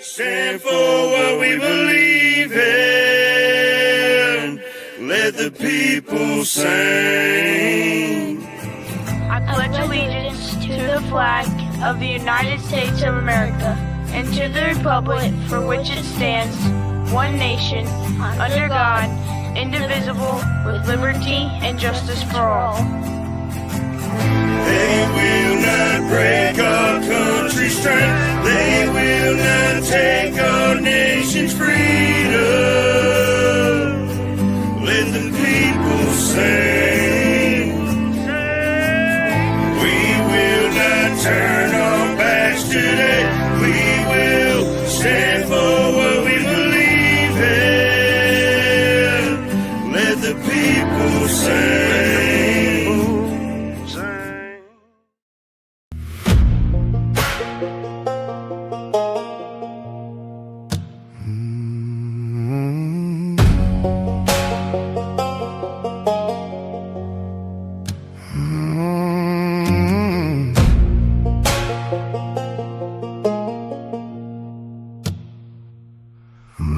stand for what we believe in. Let the people sing. I pledge allegiance to the flag of the United States of America and to the republic for which it stands, one nation, under God, indivisible, with liberty and justice for all. They will not break our country's strength. They will not take our nation's freedom. Let the people sing. We will not turn our backs today. We will stand for what we believe in. Let the people sing.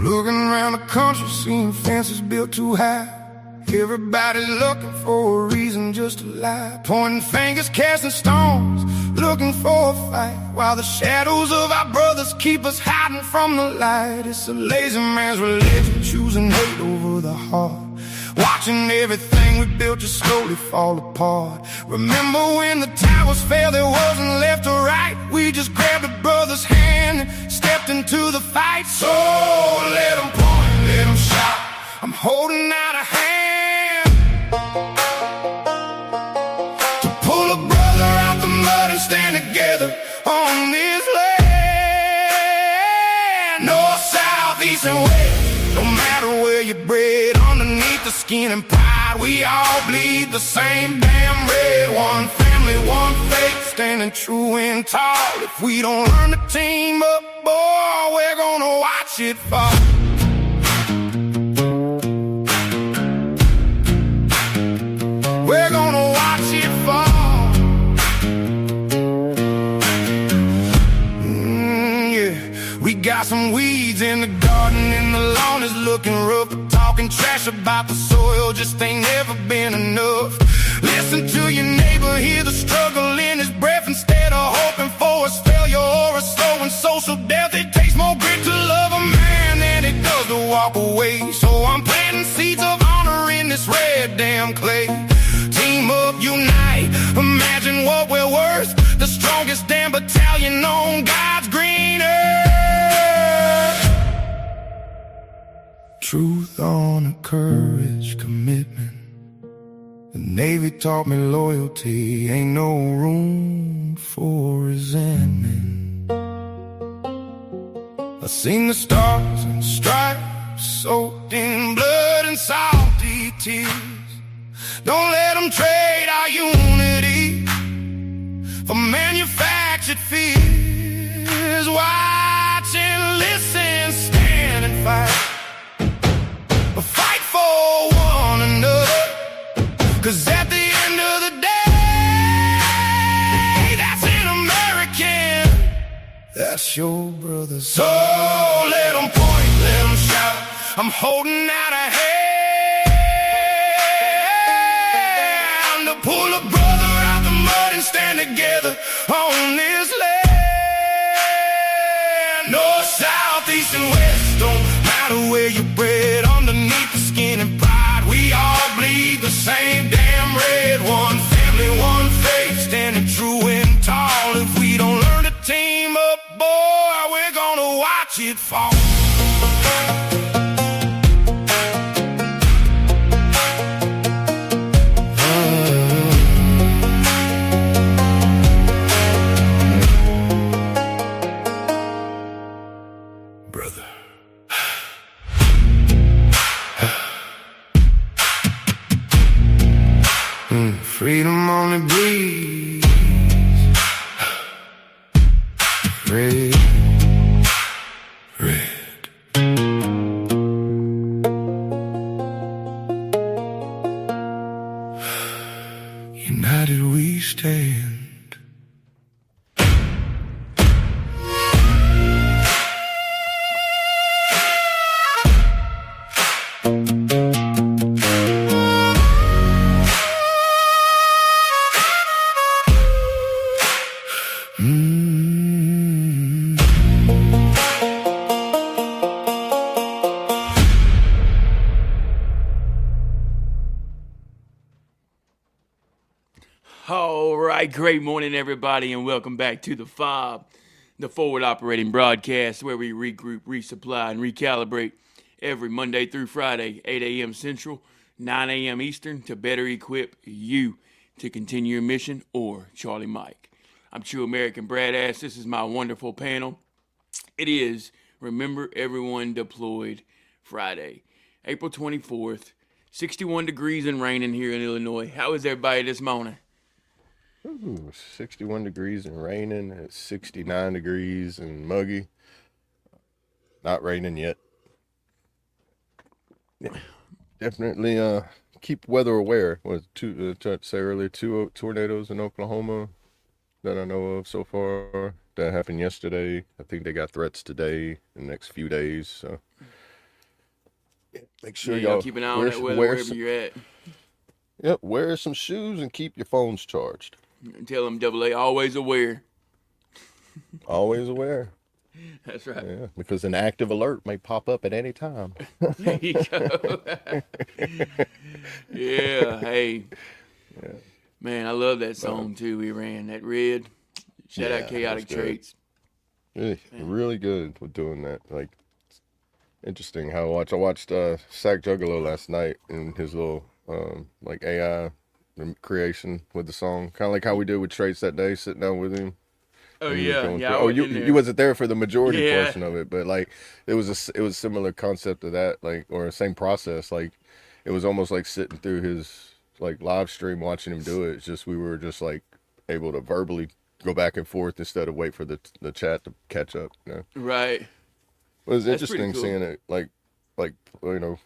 Looking around the country, seeing fences built too high. Everybody's looking for a reason just to lie. Pointing fingers, casting stones, looking for a fight, while the shadows of our brothers keep us hiding from the light. It's a lazy man's religion, choosing hate over the heart, watching everything we built just slowly fall apart. Remember when the towers fell, there wasn't left or right. We just grabbed a brother's hand and stepped into the fight. So let them point, let them shout, I'm holding out a hand to pull a brother out the mud and stand together on this land. North, south, east and west, no matter where you're bred, underneath the skin and pride, we all bleed the same damn red. One family, one faith, standing true and tall. If we don't learn to team up, boy, we're gonna watch it fall. We're gonna watch it fall. Yeah, we got some weeds in the garden and the lawn is looking rough. Talking trash about the soil just ain't never been enough. Listen to your neighbor, hear the struggle in his breath, instead of hoping for a failure or a slow and social death. It takes more grit to love a man than it does to walk away. So I'm planting seeds of honor in this red damn clay. Team up, unite, imagine what we're worth. The strongest damn battalion on God's green earth. Truth, honor, courage, commitment. The Navy taught me loyalty, ain't no room for resentment. I seen the stars and stripes soaked in blood and salty tears. Don't let them trade our unity for manufactured fears. Watch and listen, stand and fight, but fight for one another. 'Cause at the end of the day, that's an American, that's your brother. So let them point, let them shout, I'm holding out a hand to pull a brother out the mud and stand together on this land. North, south, east and west, don't matter where you're bred, underneath the skin and pride, we all bleed the same damn red. One family, one faith, standing true and tall. If we don't learn to team up, boy, we're gonna watch it fall. Brother. Freedom only breathes red, red. United we stand. Great morning, everybody, and welcome back to the F.O.B, the forward operating broadcast where we regroup, resupply, and recalibrate every Monday through Friday, 8 a.m. Central, 9 a.m. Eastern, to better equip you to continue your mission, or Charlie Mike. I'm True American Brad Ass. This is my wonderful panel. It is Remember Everyone Deployed Friday, April 24th, 61 degrees and raining here in Illinois. How is everybody this morning? Ooh, 61 degrees and raining. It's 69 degrees and muggy. Not raining yet. Yeah, definitely keep weather aware. Was tried to say earlier, two tornadoes in Oklahoma that I know of so far. That happened yesterday. I think they got threats today in the next few days. So make sure y'all keep an eye on that weather wherever you're at. Yep, wear some shoes and keep your phones charged. Tell them AA, always aware. Always aware. That's right. Yeah, because an active alert may pop up at any time. There you go. Yeah, hey. Yeah. Man, I love that song too. We ran that R.E.D. Shout out Chaotic Traits. Really good with doing that. Like, interesting how I watched Sack Juggalo last night in his little like AI creation with the song, kind of like how we did with Trace that day, sitting down with him. Oh yeah. Oh, you wasn't there for the majority portion of it, but like it was similar concept of that, like, or same process. Like it was almost like sitting through his like live stream watching him do it. It's just we were just like able to verbally go back and forth instead of wait for the chat to catch up. You know? Right. It was That's interesting cool. seeing it like you know,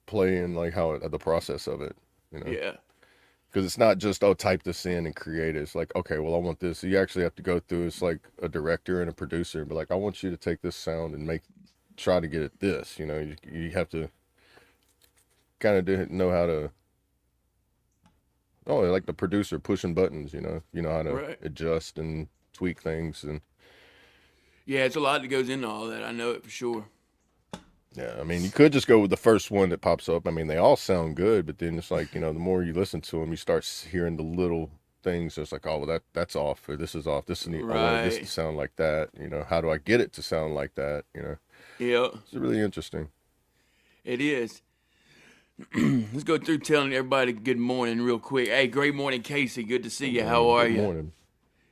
playing like how the process of it. You know. Yeah. Because it's not just, type this in and create it. It's like, okay, well, I want this. So you actually have to go through, it's like a director and a producer and be like, I want you to take this sound and try to get it this. You know, you have to kind of know how to, like the producer pushing buttons, you know how to adjust and tweak things. And yeah, it's a lot that goes into all that. I know it for sure. Yeah, I mean, you could just go with the first one that pops up. I mean, they all sound good, but then it's like, you know, the more you listen to them, you start hearing the little things. It's like, oh, well, that's off, or this is off. I want this to sound like that. You know, how do I get it to sound like that? You know. Yeah. It's really interesting. It is. Let's go through telling everybody good morning real quick. Hey, great morning, Casey. Good to see you. How are you? Good morning.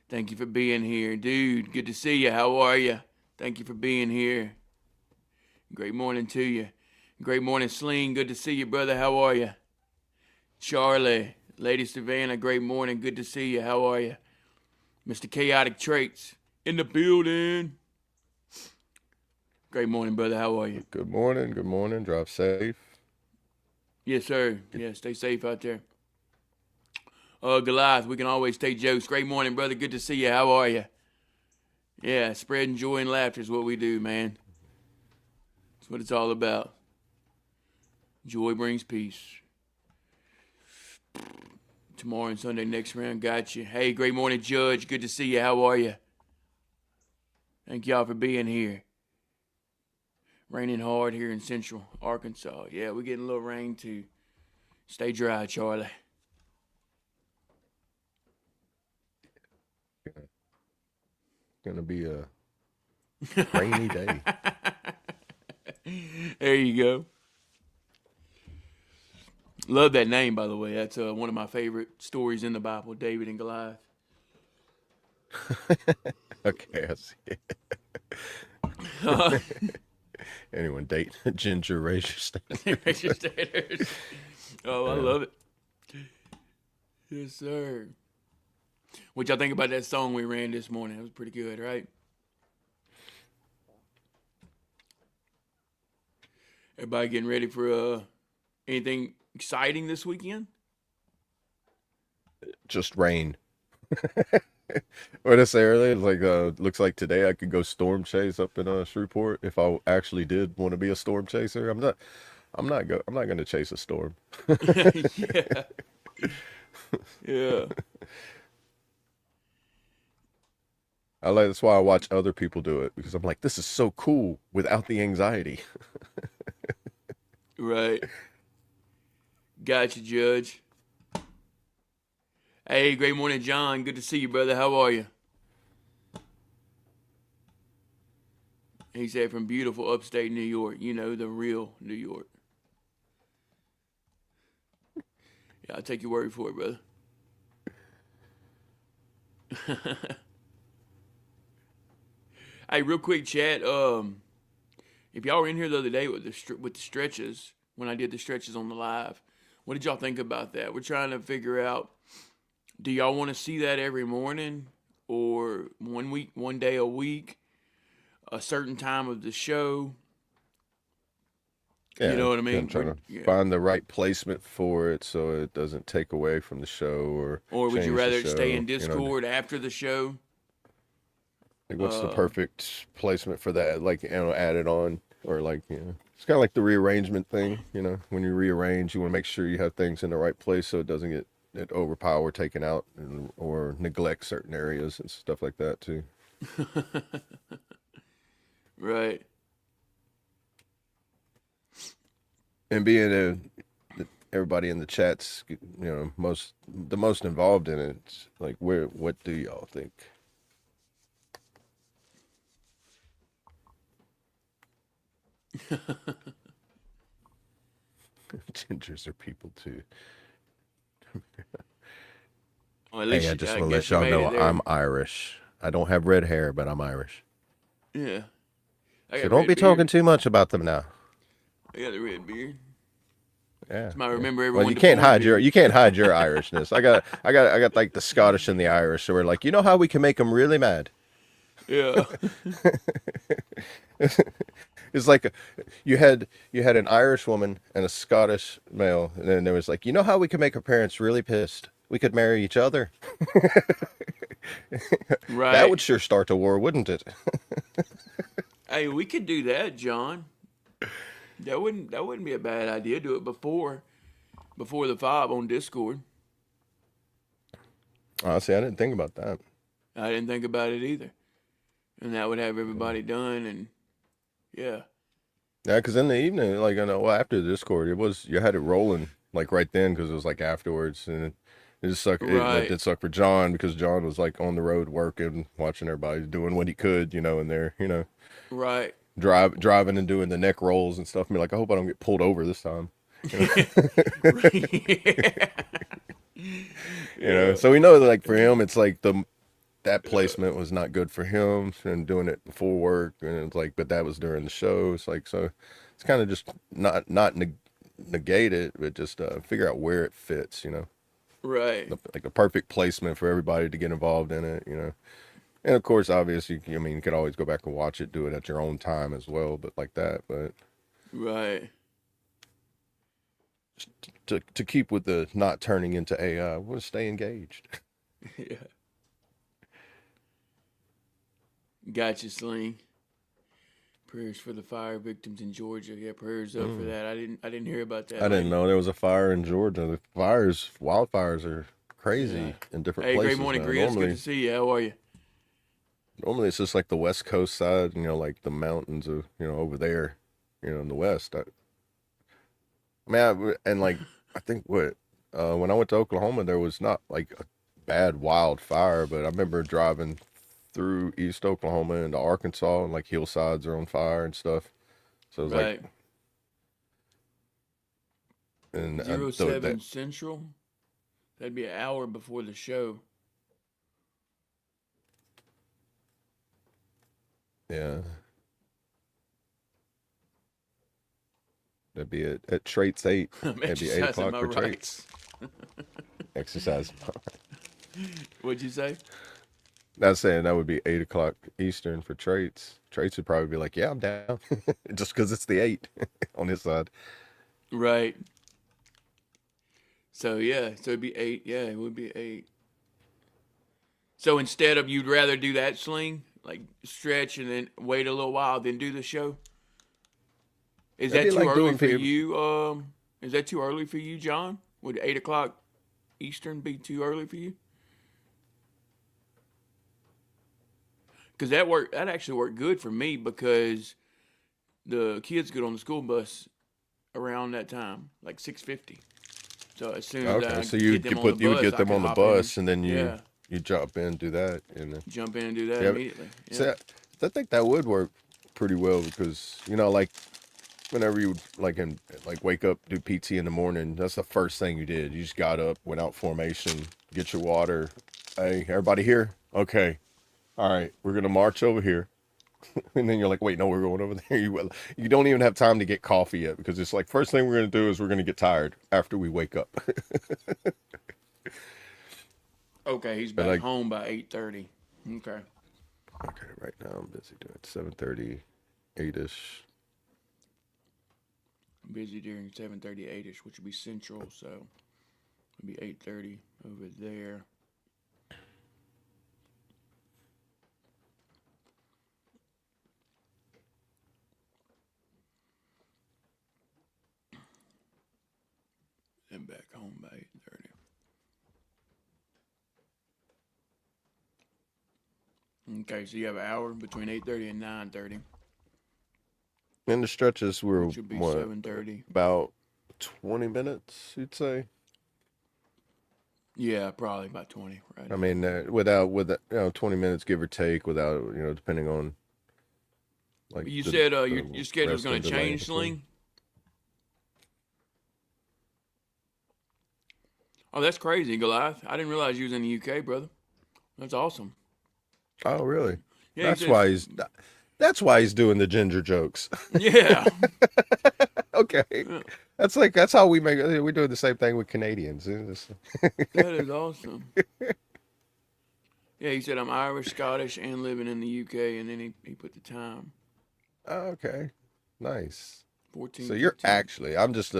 Thank you for being here, dude. Good to see you. How are you? Thank you for being here. Great morning to you. Great morning, Sling. Good to see you, brother. How are you? Charlie, Lady Savannah, great morning. Good to see you. How are you? Mr. Chaotic Traits in the building. Great morning, brother. How are you? Good morning. Good morning. Drive safe. Yes, sir. Yeah, stay safe out there. Goliath, we can always take jokes. Great morning, brother. Good to see you. How are you? Yeah, spreading joy and laughter is what we do, man. That's what it's all about. Joy brings peace. Tomorrow and Sunday, next round, got you. Hey, great morning, Judge. Good to see you. How are you? Thank y'all for being here. Raining hard here in Central Arkansas. Yeah, we're getting a little rain too. Stay dry, Charlie. Gonna be a rainy day. There you go. Love that name, by the way. That's one of my favorite stories in the Bible, David and Goliath. Okay, I see it. Anyone date Ginger, raise your standards. Raise your standards. Oh, I love it. Yes, sir. What y'all think about that song we ran this morning? It was pretty good, right? Everybody getting ready for anything exciting this weekend? Just rain. What did I say earlier? It's like looks like today I could go storm chase up in Shreveport if I actually did want to be a storm chaser. I'm not going to chase a storm. Yeah. Yeah. That's why I watch other people do it, because I'm like, this is so cool without the anxiety. Right. Gotcha, Judge. Hey, great morning, John. Good to see you, brother. How are you? He said from beautiful upstate New York. You know, the real New York. Yeah, I'll take your word for it, brother. Hey, real quick, chat. If y'all were in here the other day with the stretches, when I did the stretches on the live, what did y'all think about that? We're trying to figure out, do y'all want to see that every morning, or one day a week, a certain time of the show? Yeah, You know what I mean? I'm trying to find the right placement for it so it doesn't take away from the show or would you change rather the it stay in show, Discord after the show? Like, what's the perfect placement for that? Like, add it on, or like, it's kind of like the rearrangement thing. When you rearrange, you want to make sure you have things in the right place so it doesn't get overpower, taken out, or neglect certain areas and stuff like that too. Right. And being everybody in the chats, the most involved in it, like, what do y'all think? Gingers are people too. Well, at Hey, least I just I want to guess let you y'all made know it there. I'm Irish. I don't have red hair, but I'm Irish. Yeah. So don't be talking too much about them now. I got a red beard. Yeah. I remember everyone. Well, you can't hide your Irishness. I got like the Scottish and the Irish. So we're like, you know how we can make them really mad? Yeah. It's like you had an Irish woman and a Scottish male, and then there was like, you know how we can make our parents really pissed? We could marry each other. Right. That would sure start a war, wouldn't it? Hey, we could do that, John. That wouldn't be a bad idea. Do it before the F.O.B on Discord. Oh, see, I didn't think about that. I didn't think about it either. And that would have everybody done, and yeah. Yeah, because in the evening, like, after the Discord, you had it rolling like right then, because it was like afterwards, and it just sucked. Right. It did suck for John, because John was like on the road working, watching everybody doing what he could, and they're Right. driving and doing the neck rolls and stuff. I mean, like, I hope I don't get pulled over this time. So we know that, like, for him, it's like that placement was not good for him, and doing it before work, and it's like, but that was during the show. It's like, so it's kind of just not negate it, but just figure out where it fits, Right. like a perfect placement for everybody to get involved in it, And of course, obviously, you could always go back and watch it, do it at your own time as well, but like that, but Right. to keep with the not turning into AI, we'll stay engaged. Yeah. Gotcha, Sling. Prayers for the fire victims in Georgia. Yeah, prayers up for that. I didn't hear about that. I didn't know there was a fire in Georgia. The wildfires are crazy in different places. Hey, great morning, Chris. Good to see you. How are you? Normally, it's just like the West Coast side, like the mountains of, over there, in the West. I think when I went to Oklahoma, there was not like a bad wildfire, but I remember driving through East Oklahoma into Arkansas, and like hillsides are on fire and stuff. So it was Right. like, and 07 Central. That'd be an hour before the show. Yeah. That'd be at Traits 8. That'd be 8 o'clock for Traits. Exercise. What'd you say? I was saying that would be 8 o'clock Eastern for Traits. Traits would probably be like, yeah, I'm down. Just because it's the 8 on his side. Right. So, yeah. So it'd be 8. Yeah, it would be 8. So instead of, you'd rather do that, Sling? Like stretch and then wait a little while, then do the show? Is that too early for you? Is that too early for you, John? Would 8 o'clock Eastern be too early for you? Because that actually worked good for me, because the kids get on the school bus around that time, like 6:50. So as soon as Okay, I so you get them you on the put you would bus, get I them can on the hop in bus, and then yeah, you jump in, do that, and then jump in and do that yeah. immediately. So Yeah. I think that would work pretty well because like whenever you like wake up, do PT in the morning, that's the first thing you did. You just got up, went out formation, get your water. Hey, everybody here? Okay. All right, we're gonna march over here. And then you're like, wait, no, we're going over there. You don't even have time to get coffee yet because it's like first thing we're gonna do is we're gonna get tired after we wake up. Okay, he's But back like, home by 8:30. Okay. okay, right now I'm busy doing 7:30, 8ish. Busy during 7:30, 8ish, which would be central, so it'd be 8:30 over there. And back home by 8:30. Okay, so you have an hour between 8:30 and 9:30, And the stretches were which would be what 7:30. about 20 minutes, you'd say. Yeah, probably about 20, right? I mean, with 20 minutes give or take, without depending on like You the, said your the schedule's rest going and to delay in change, between. Sling? Oh, that's crazy, Goliath. I didn't realize you was in the UK, brother. That's awesome. Oh, really? Yeah, he That's says, why he's that's why he's doing the ginger jokes. yeah. Okay, Yeah, that's how we make it. We're doing the same thing with Canadians. that is awesome. Yeah, he said, I'm Irish, Scottish, and living in the UK, and then he put the time, Oh, okay, nice. So you're 14:15. actually, I'm just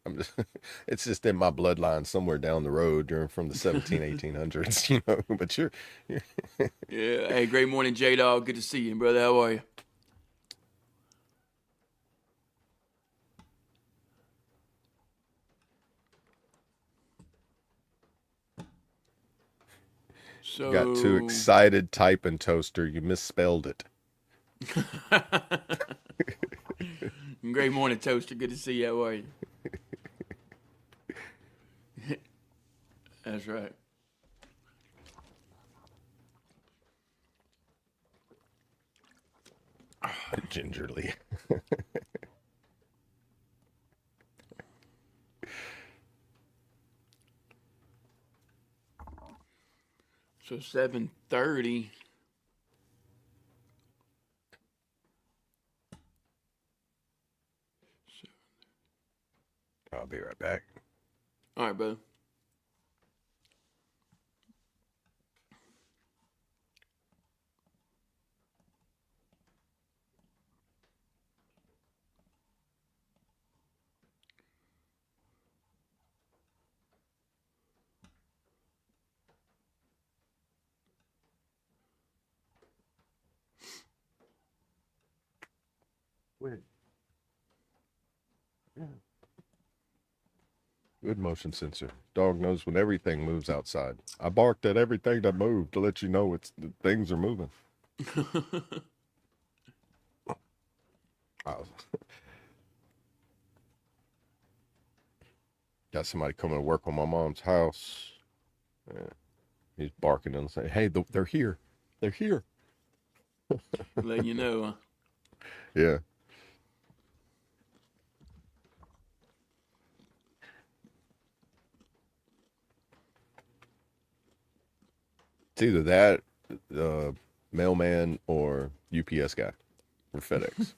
I'm just, it's just in my bloodline somewhere down the road during from the 1800s, but you're Yeah, hey, great morning, J-Dog. Good to see you, brother. How are you? got too So, excited typing, Toaster. You misspelled it. great morning, Toaster. Good to see you. How are you? That's right. Gingerly. So 7:30. I'll be right back. All right, brother. Wait. Yeah. Good motion sensor. Dog knows when everything moves outside. I barked at everything that moved to let you know things are moving. I was- Got somebody coming to work on my mom's house. Yeah. He's barking and saying, "Hey, they're here. They're here." Letting you know, huh? Yeah. It's either that, mailman, or UPS guy, or FedEx.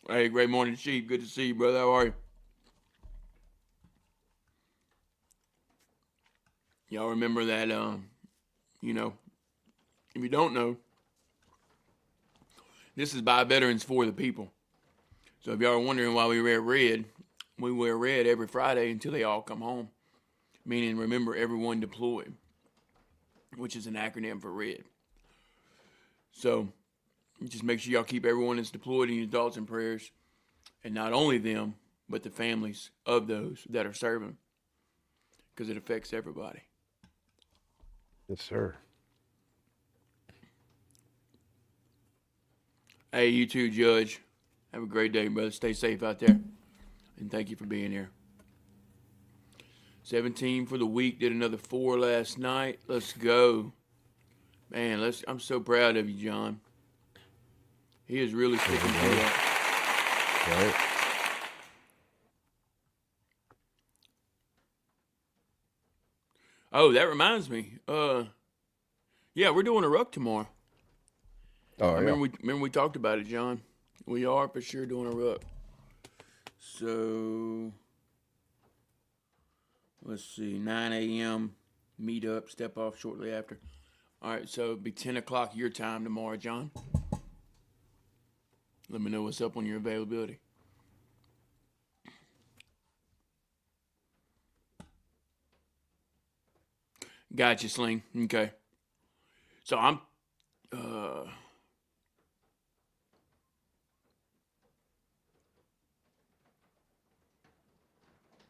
Hey, great morning, Chief. Good to see you, brother. How are you? Y'all remember that, you know, if you don't know, this is by veterans for the people. So if y'all are wondering why we wear red, we wear red every Friday until they all come home. Meaning, remember everyone deployed, which is an acronym for RED. So just make sure y'all keep everyone that's deployed in your thoughts and prayers. And not only them, but the families of those that are serving. Because it affects everybody. Yes, sir. Hey, you too, Judge. Have a great day, brother. Stay safe out there. And thank you for being here. 17 for the week. Did another 4 last night. Let's go. Man, I'm so proud of you, John. He is really sticking to that. Right. Oh, that reminds me. Yeah, we're doing a ruck tomorrow. Oh, yeah. Remember we talked about it, John. We are for sure doing a ruck. So let's see, 9 a.m. meet up, step off shortly after. All right, so it'll be 10 o'clock your time tomorrow, John. Let me know what's up on your availability. Gotcha, Sling. Okay. So I'm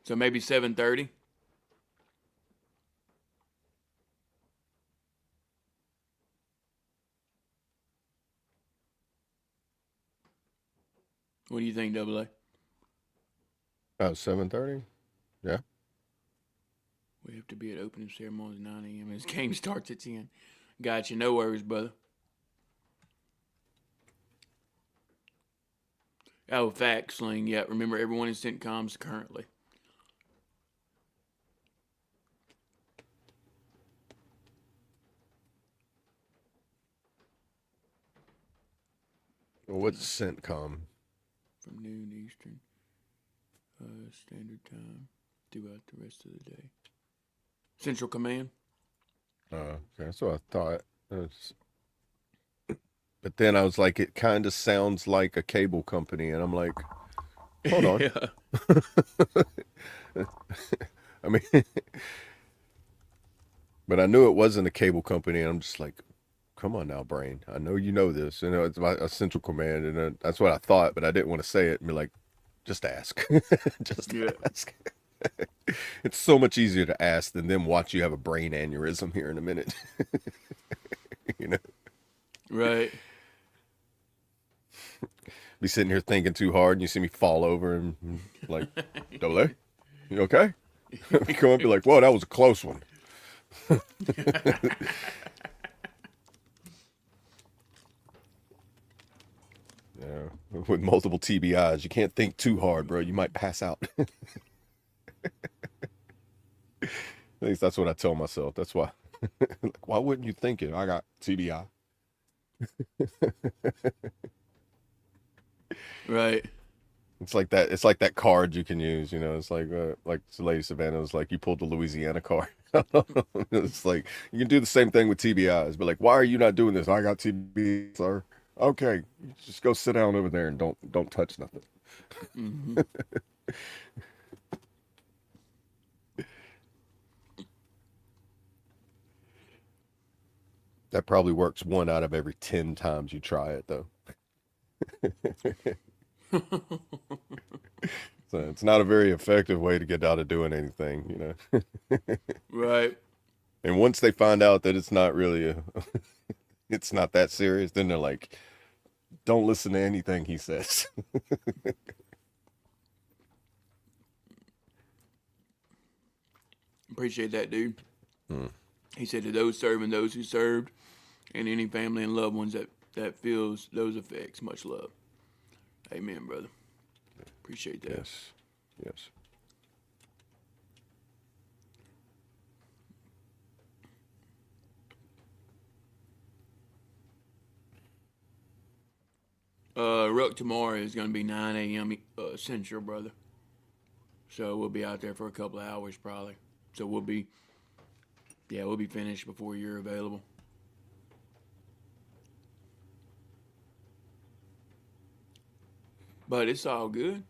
so maybe 7:30. What do you think, Double A? 7:30. Yeah. We have to be at opening ceremony at 9 a.m. His game starts at 10. Gotcha. No worries, brother. Oh, facts, Sling. Yeah, remember everyone in CENTCOM's currently. Well, what's CENTCOM? From noon Eastern Standard Time throughout the rest of the day. Central Command. Okay, that's what I thought. But then I was like, it kind of sounds like a cable company, and I'm like, hold on. I mean, but I knew it wasn't a cable company, and I'm just like, come on now, brain. I know you know this. You know, it's about a Central Command, and that's what I thought, but I didn't want to say it and be like, just ask. Just ask. It's so much easier to ask than them watch you have a brain aneurysm here in a minute. You know? Right. Be sitting here thinking too hard, and you see me fall over and like, Double A, you okay? You come up and be like, whoa, that was a close one. Yeah, with multiple TBIs, you can't think too hard, bro. You might pass out. At least that's what I tell myself. That's why. Like, why wouldn't you think it? I got TBI. Right. It's like that. It's like that card you can use. You know, it's like Lady Savannah was like, you pulled the Louisiana card. It's like you can do the same thing with TBIs, but like, why are you not doing this? I got TBI, sir. Okay, just go sit down over there and don't touch nothing. Mm-hmm. That probably works 1 out of every 10 times you try it, though. So it's not a very effective way to get out of doing anything, you know. Right. And once they find out that it's not really it's not that serious, then they're like, don't listen to anything he says. Appreciate that, dude. He said to those serving those who served and any family and loved ones that feels those effects, much love. Amen, brother. Appreciate that. Yes. Yes. Ruck tomorrow is going to be 9 a.m. Central, brother. So we'll be out there for a couple of hours probably. So we'll be finished before you're available. But it's all good.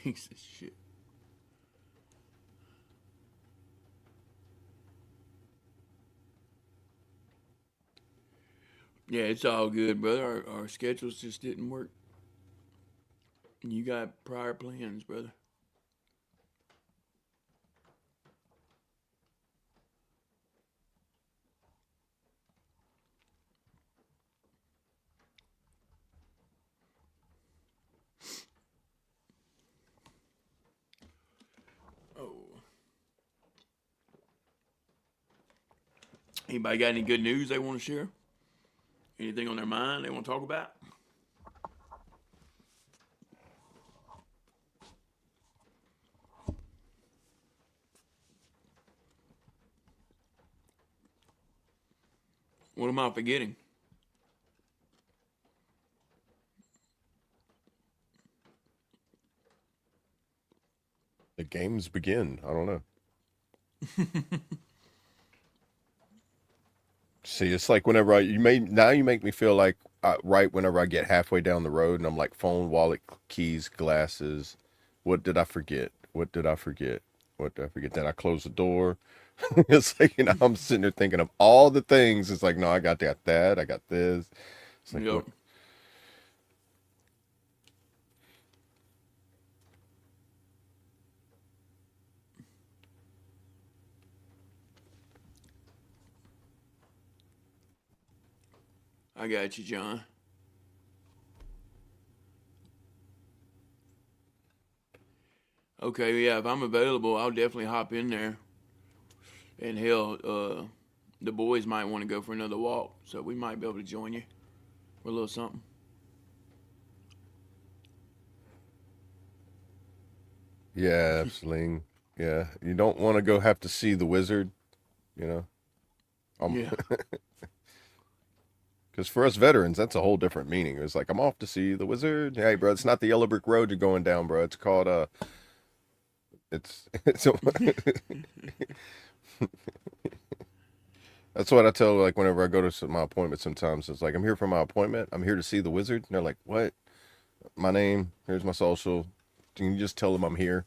He says shit. Yeah, it's all good, brother. Our schedules just didn't work. You got prior plans, brother. Oh. Anybody got any good news they want to share? Anything on their mind they want to talk about? What am I forgetting? The games begin. I don't know. See, it's like whenever you make me feel like right whenever I get halfway down the road and I'm like phone, wallet, keys, glasses. What did I forget? What did I forget? What did I forget? Then I close the door. It's like, I'm sitting there thinking of all the things. It's like, no, I got that. I got this. It's like, Yep. what? I got you, John. Okay, yeah, if I'm available, I'll definitely hop in there. And hell, the boys might want to go for another walk, so we might be able to join you for a little something. Yeah, absolutely. Yeah, you don't want to go have to see the wizard, you know. Yeah. Because for us veterans, that's a whole different meaning. It's like, I'm off to see the wizard. Hey, bro, it's not the yellow brick road you're going down, bro. It's called it's that's what I tell, like, whenever I go to my appointment. Sometimes it's like, I'm here for my appointment. I'm here to see the wizard. And they're like, what? My name. Here's my social. Can you just tell them I'm here?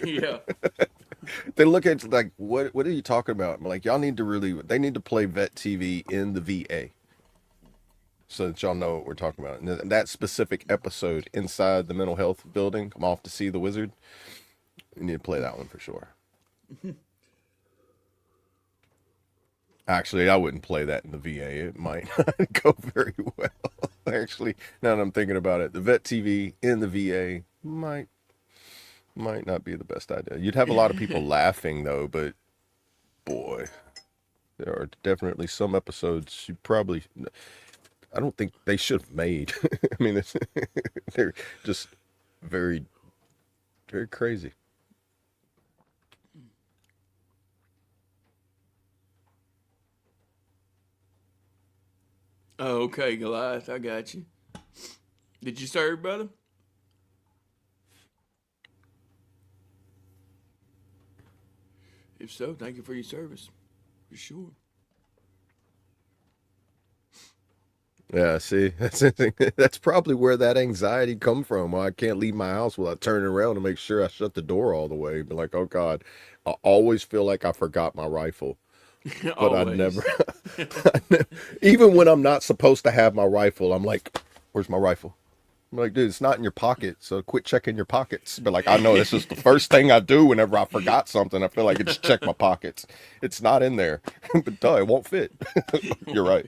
Yeah. They look at like, what are you talking about? I'm like, they need to play Vet TV in the VA. So that y'all know what we're talking about. And that specific episode inside the mental health building, I'm off to see the wizard. You need to play that one for sure. Actually, I wouldn't play that in the VA. It might not go very well. Actually, now that I'm thinking about it, the Vet TV in the VA might not be the best idea. You'd have a lot of people laughing though, but boy, there are definitely some episodes I don't think they should have made. I mean, they're just very, very crazy. Oh, okay, Goliath, I got you. Did you serve, brother? If so, thank you for your service. For sure. Yeah, see, that's probably where that anxiety come from. Well, I can't leave my house without turning around to make sure I shut the door all the way. But like, oh God, I always feel like I forgot my rifle. But I never, even when I'm not supposed to have my rifle, I'm like, where's my rifle? I'm like, dude, it's not in your pocket, so quit checking your pockets. But like, I know this is the first thing I do whenever I forgot something. I feel like I just check my pockets. It's not in there, but duh, it won't fit. You're right.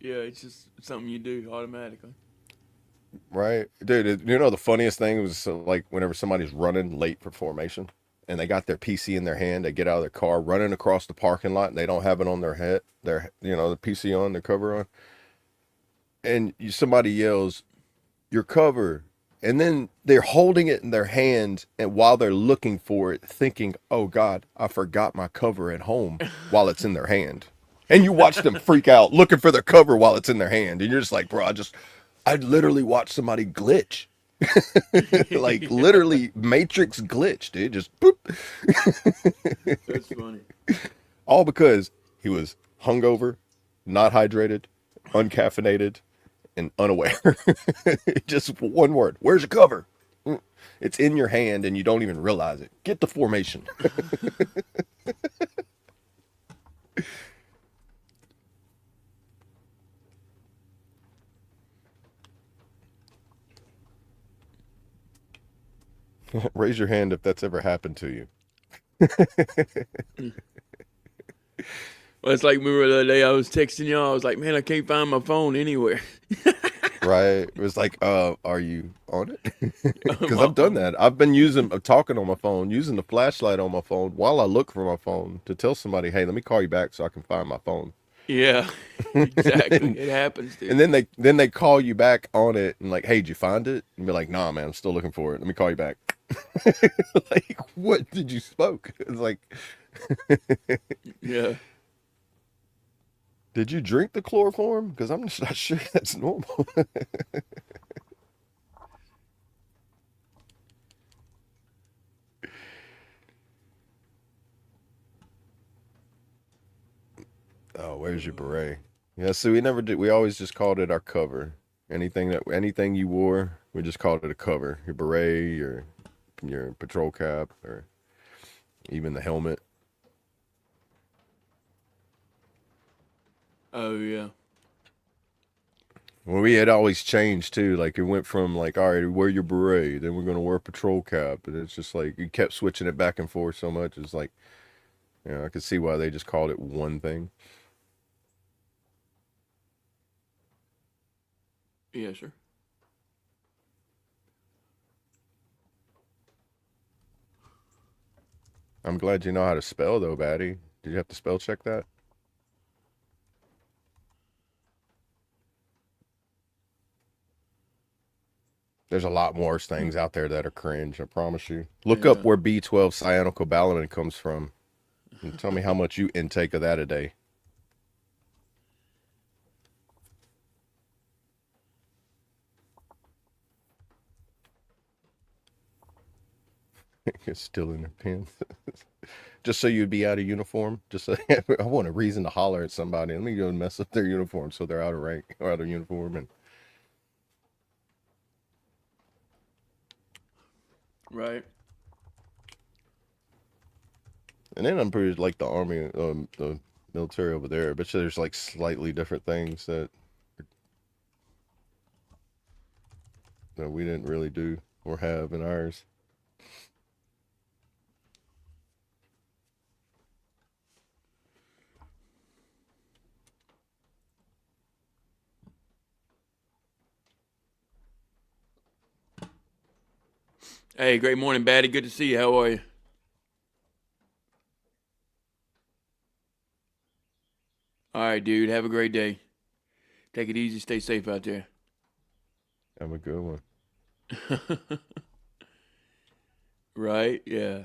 Yeah, it's just something you do automatically. Right, dude. The funniest thing was like whenever somebody's running late for formation and they got their PC in their hand, they get out of their car, running across the parking lot, and they don't have it on their head, the PC on, their cover on, and somebody yells, "Your cover," and then they're holding it in their hand, and while they're looking for it, thinking, "Oh God, I forgot my cover at home," while it's in their hand, and you watch them freak out looking for their cover while it's in their hand, and you're just like, bro, I'd literally watch somebody glitch. Like literally Matrix glitch, dude. Just boop. That's funny. All because he was hungover, not hydrated, uncaffeinated, and unaware. Just one word. Where's your cover? It's in your hand and you don't even realize it. Get the formation. Raise your hand if that's ever happened to you. Well, it's like, remember the other day I was texting y'all. I was like, man, I can't find my phone anywhere. Right? It was like, are you on it? Because I've done that. I've been talking on my phone, using the flashlight on my phone while I look for my phone to tell somebody, hey, let me call you back so I can find my phone. Yeah, exactly. It happens, dude. And then they call you back on it and like, hey, did you find it? And be like, nah, man, I'm still looking for it. Let me call you back. Like, what did you smoke? It's like, Yeah. did you drink the chloroform? Because I'm just not sure that's normal. Oh, where's your beret? Yeah, so we never did. We always just called it our cover. Anything you wore, we just called it a cover. Your beret, your patrol cap, or even the helmet. Oh, yeah. Well, we had always changed too. Like it went from like, all right, wear your beret, then we're gonna wear a patrol cap, and it's just like you kept switching it back and forth so much. It's like, I could see why they just called it one thing. Yeah, sure. I'm glad you know how to spell though, Batty. Did you have to spell check that? There's a lot worse things out there that are cringe, I promise you. Look up where B12 cyanocobalamin comes from and tell me how much you intake of that a day. You're still in their pants. Just so you'd be out of uniform. Just so I want a reason to holler at somebody. Let me go and mess up their uniform so they're out of rank or out of uniform. And Right. And then I'm pretty like the army, the military over there. I bet you there's like slightly different things that we didn't really do or have in ours. Hey, great morning, Batty. Good to see you. How are you? All right, dude. Have a great day. Take it easy. Stay safe out there. Have a good one. Right? Yeah.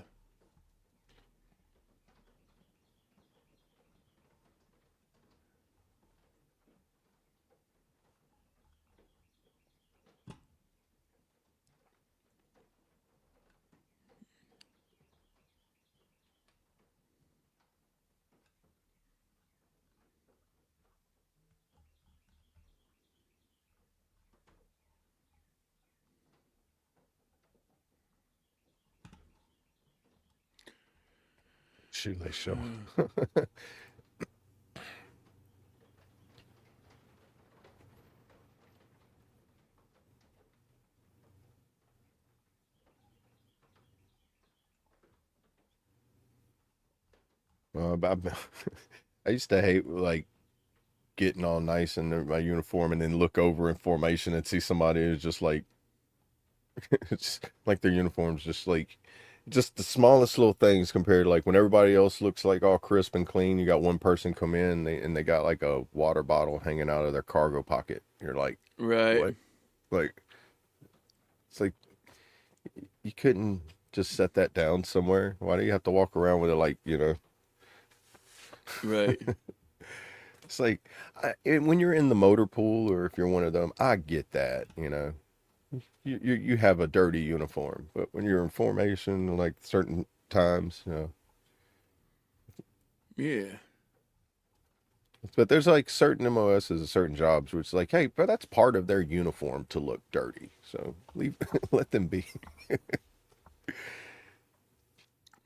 Shoelace show. But I used to hate like getting all nice in my uniform and then look over in formation and see somebody who's just like, it's like their uniform's just like, just the smallest little things compared to like when everybody else looks like all crisp and clean. You got one person come in and they got like a water bottle hanging out of their cargo pocket. You're like, Right. what? Like, it's like you couldn't just set that down somewhere. Why do you have to walk around with it like, Right. It's like when you're in the motor pool or if you're one of them, I get that, you have a dirty uniform, but when you're in formation, like certain times, Yeah. But there's like certain MOSs and certain jobs where it's like, hey, but that's part of their uniform to look dirty. So leave, let them be.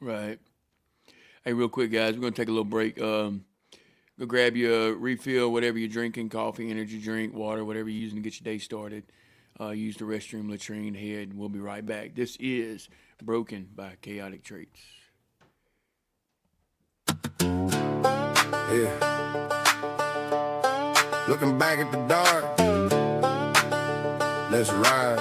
Right. Hey, real quick, guys, we're gonna take a little break. Go grab your refill, whatever you're drinking, coffee, energy drink, water, whatever you're using to get your day started. Use the restroom, latrine, head. We'll be right back. This is Broken by Chaotic Traits. Yeah. Looking back at the dark, let's ride.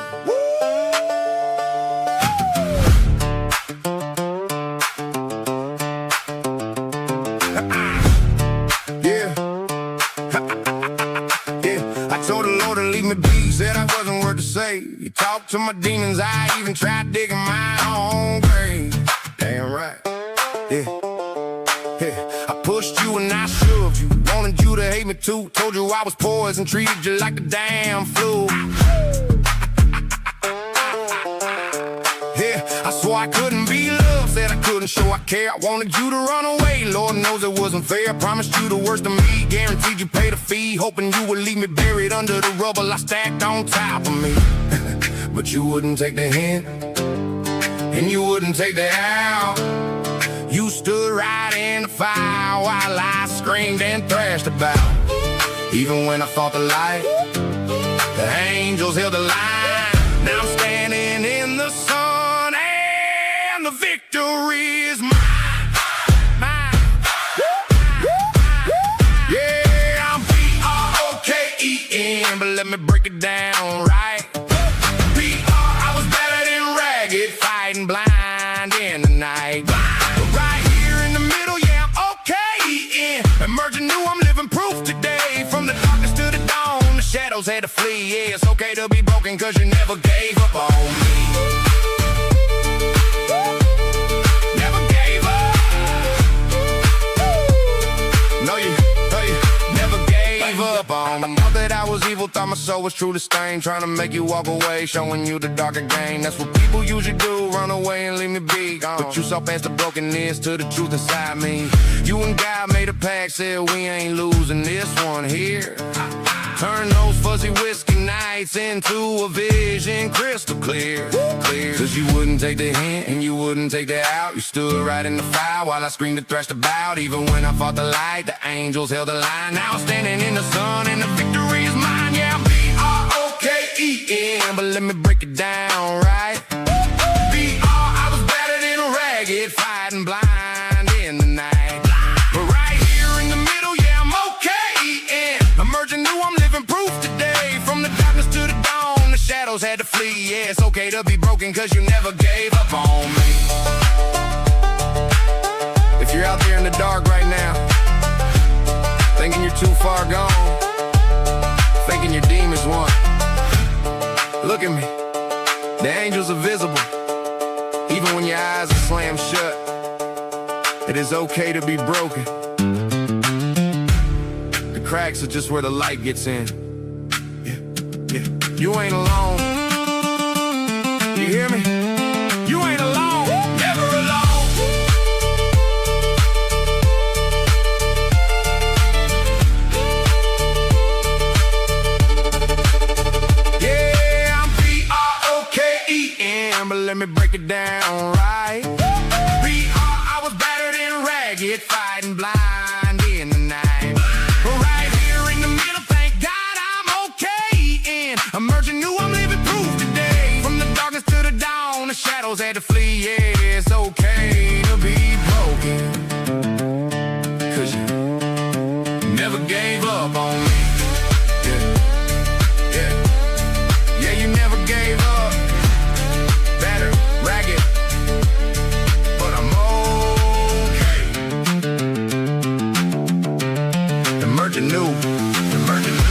Yeah. Yeah. I told the Lord to leave me be, said I wasn't worth to say. He talked to my demons, I even tried digging my own grave. Damn right. Yeah. I pushed you and I shoved you, wanted you to hate me too. Told you I was poison, treated you like the damn flu. Yeah, I swore I couldn't be loved, said I couldn't show I care. I wanted you to run away, Lord knows it wasn't fair. Promised you the worst of me, guaranteed you paid a fee. Hoping you would leave me buried under the rubble I stacked on top of me. But you wouldn't take the hint, and you wouldn't take the out. You stood right in the fire while I screamed and thrashed about. Even when I fought the light, the angels held the line. Now I'm standing in the sun and the victory is mine. Mine. Yeah, I'm B-R-O-K-E-N, but let me break it down right. B-R, I was better than ragged, fighting blind in the night. Emerging new, I'm living proof today. From the darkness to the dawn, the shadows had to flee. Yeah, it's okay to be broken, cause you never gave up on me. Never gave up. No, you never gave up on me. Thought that I was evil, thought my soul was truly stained. Trying to make you walk away, showing you the darker game. That's what people usually do, run away and leave me be. But you saw past the brokenness to the truth inside me. You and God made a pact, said we ain't losing this one here. Turn those fuzzy whiskey nights into a vision crystal clear. Cause you wouldn't take the hint and you wouldn't take the out. You stood right in the fire while I screamed and thrashed about. Even when I fought the light, the angels held the line. Now I'm standing in the sun and the victory is mine. Yeah, I'm B-R-O-K-E-N, but let me break it down right. B-R, I was better than a ragged, fighting blind in the night. Emerging new, I'm living proof today. From the darkness to the dawn, the shadows had to flee. Yeah, it's okay to be broken, cause you never gave up on me. If you're out there in the dark right now, thinking you're too far gone, thinking your demons won, look at me, the angels are visible. Even when your eyes are slammed shut, it is okay to be broken. Cracks are just where the light gets in. Yeah, yeah. You ain't alone. You hear me? You ain't alone. Never alone. Yeah, I'm B-R-O-K-E-N, but let me break it down right. B-R, I was better than ragged, fighting blind in the night. Emerging new, I'm living proof today. From the darkness to the dawn, the shadows had to flee. Yeah, it's okay to be broken, cause you never gave up on me. Yeah, yeah, yeah, you never gave up. Battered, ragged, but I'm okay. Emerging new, emerging new.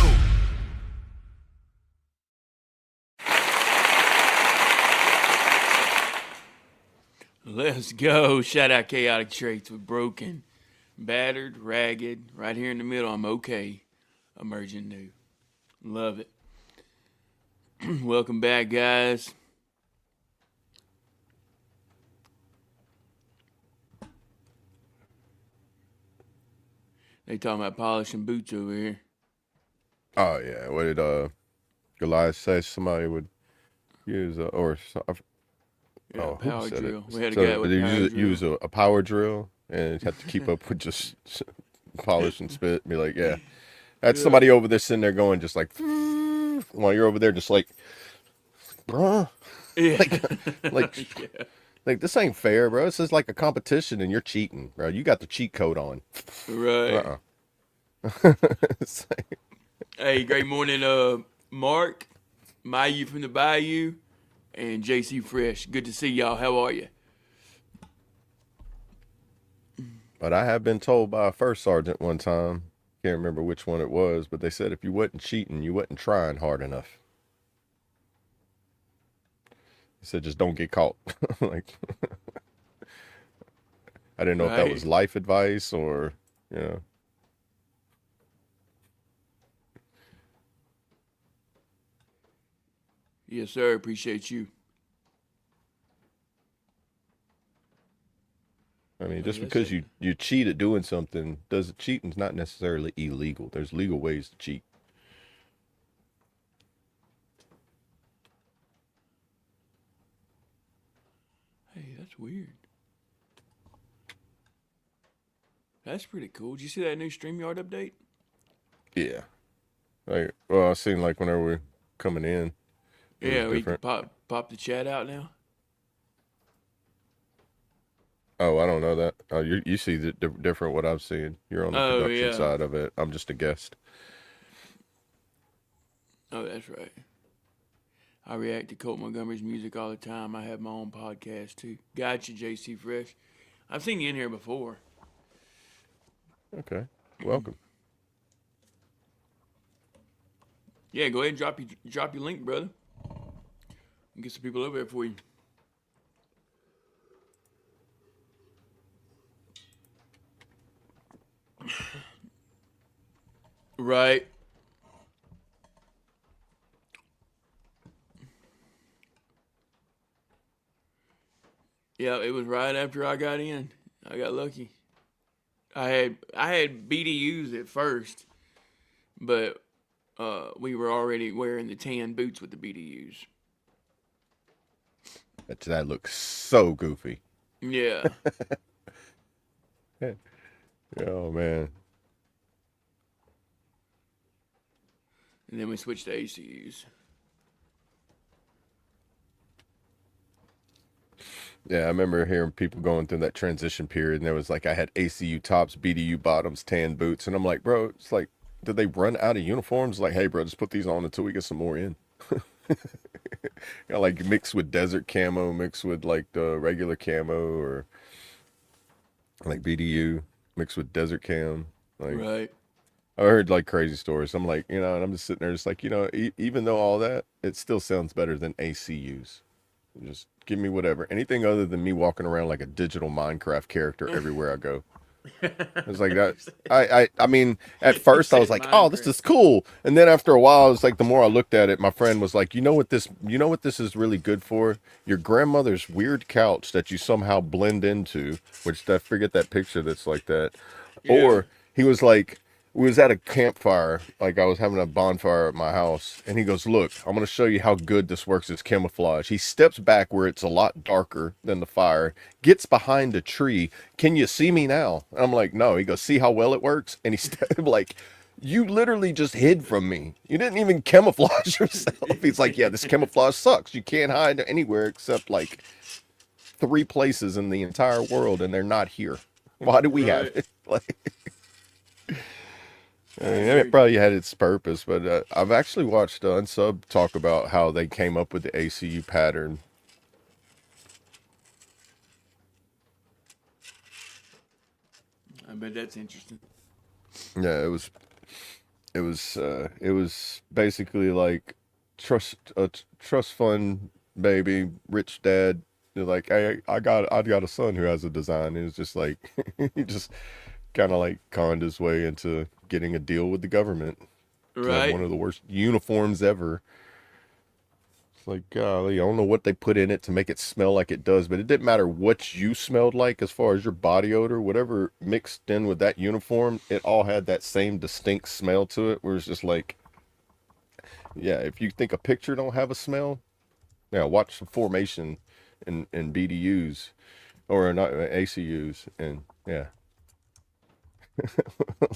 Let's go. Shout out Chaotic Traits with Broken, Battered, Ragged. Right here in the middle, I'm okay. Emerging new. Love it. Welcome back, guys. They talking about polishing boots over here. Oh yeah, what did Goliath say? Somebody would use who Power said drill. it? We had a So guy with they power drill. use a power drill and have to keep up with just polish and spit. Be like, yeah, that's somebody over there sitting there going just like, while you're over there just like, bruh, Yeah. like this ain't fair, bro. This is like a competition and you're cheating, bro. You got the cheat code on. Right. It's like, Hey, great morning, Mark, Mayu from the Bayou, and JC Fresh. Good to see y'all. How are you? but I have been told by a first sergeant one time, can't remember which one it was, but they said if you wasn't cheating, you wasn't trying hard enough. He said just don't get caught. Like, I didn't know if that was life advice or, you know. Yes, sir. Appreciate you. I mean, just because you cheat at doing something, cheating's not necessarily illegal. There's legal ways to cheat. Hey, that's weird. That's pretty cool. Did you see that new StreamYard update? Yeah. Like, well, I seen like whenever we're coming in. Yeah, we can pop the chat out now. Oh, I don't know that. Oh, you see the different what I've seen. You're on the production side of it. I'm just a guest. Oh, that's right. I react to Colt Montgomery's music all the time. I have my own podcast too. Gotcha, JC Fresh. I've seen you in here before. Okay, welcome. Yeah, go ahead and drop your link, brother. Get some people over there for you. Right. Yeah, it was right after I got in. I got lucky. I had BDUs at first, but we were already wearing the tan boots with the BDUs. That looks so goofy. Yeah. Oh man. And then we switched to ACUs. Yeah, I remember hearing people going through that transition period, and there was like I had ACU tops, BDU bottoms, tan boots, and I'm like, bro, it's like, did they run out of uniforms? Like, hey, bro, just put these on until we get some more in. You know, like mixed with desert camo, mixed with like the regular camo, or like BDU mixed with desert cam. Like, Right. I heard like crazy stories. I'm like, you know, and I'm just sitting there, just like, you know, even though all that, it still sounds better than ACUs. Just give me whatever. Anything other than me walking around like a digital Minecraft character everywhere I go. It's like that. I mean, at first I was like, oh, this is cool. And then after a while, it's like the more I looked at it, my friend was like, you know what this is really good for? Your grandmother's weird couch that you somehow blend into, which I forget that picture that's like that. Yeah. Or he was like, we was at a campfire, like I was having a bonfire at my house, and he goes, look, I'm going to show you how good this works as camouflage. He steps back where it's a lot darker than the fire, gets behind a tree. Can you see me now? And I'm like, no. He goes, see how well it works? And he stepped like, you literally just hid from me. You didn't even camouflage yourself. He's like, yeah, this camouflage sucks. You can't hide anywhere except like 3 places in the entire world, and they're not here. Why do we have it? Like... I mean, it probably had its purpose, but I've actually watched Unsub talk about how they came up with the ACU pattern. I bet that's interesting. Yeah, it was basically like trust fund baby, rich dad. They're like, hey, I got a son who has a design. And it's just like he just kind of like conned his way into getting a deal with the government. Right. One of the worst uniforms ever. Like, golly, I don't know what they put in it to make it smell like it does, but it didn't matter what you smelled like as far as your body odor, whatever mixed in with that uniform, it all had that same distinct smell to it, where it's just like, yeah, if you think a picture don't have a smell, yeah, watch the formation in BDUs or not ACUs, and yeah,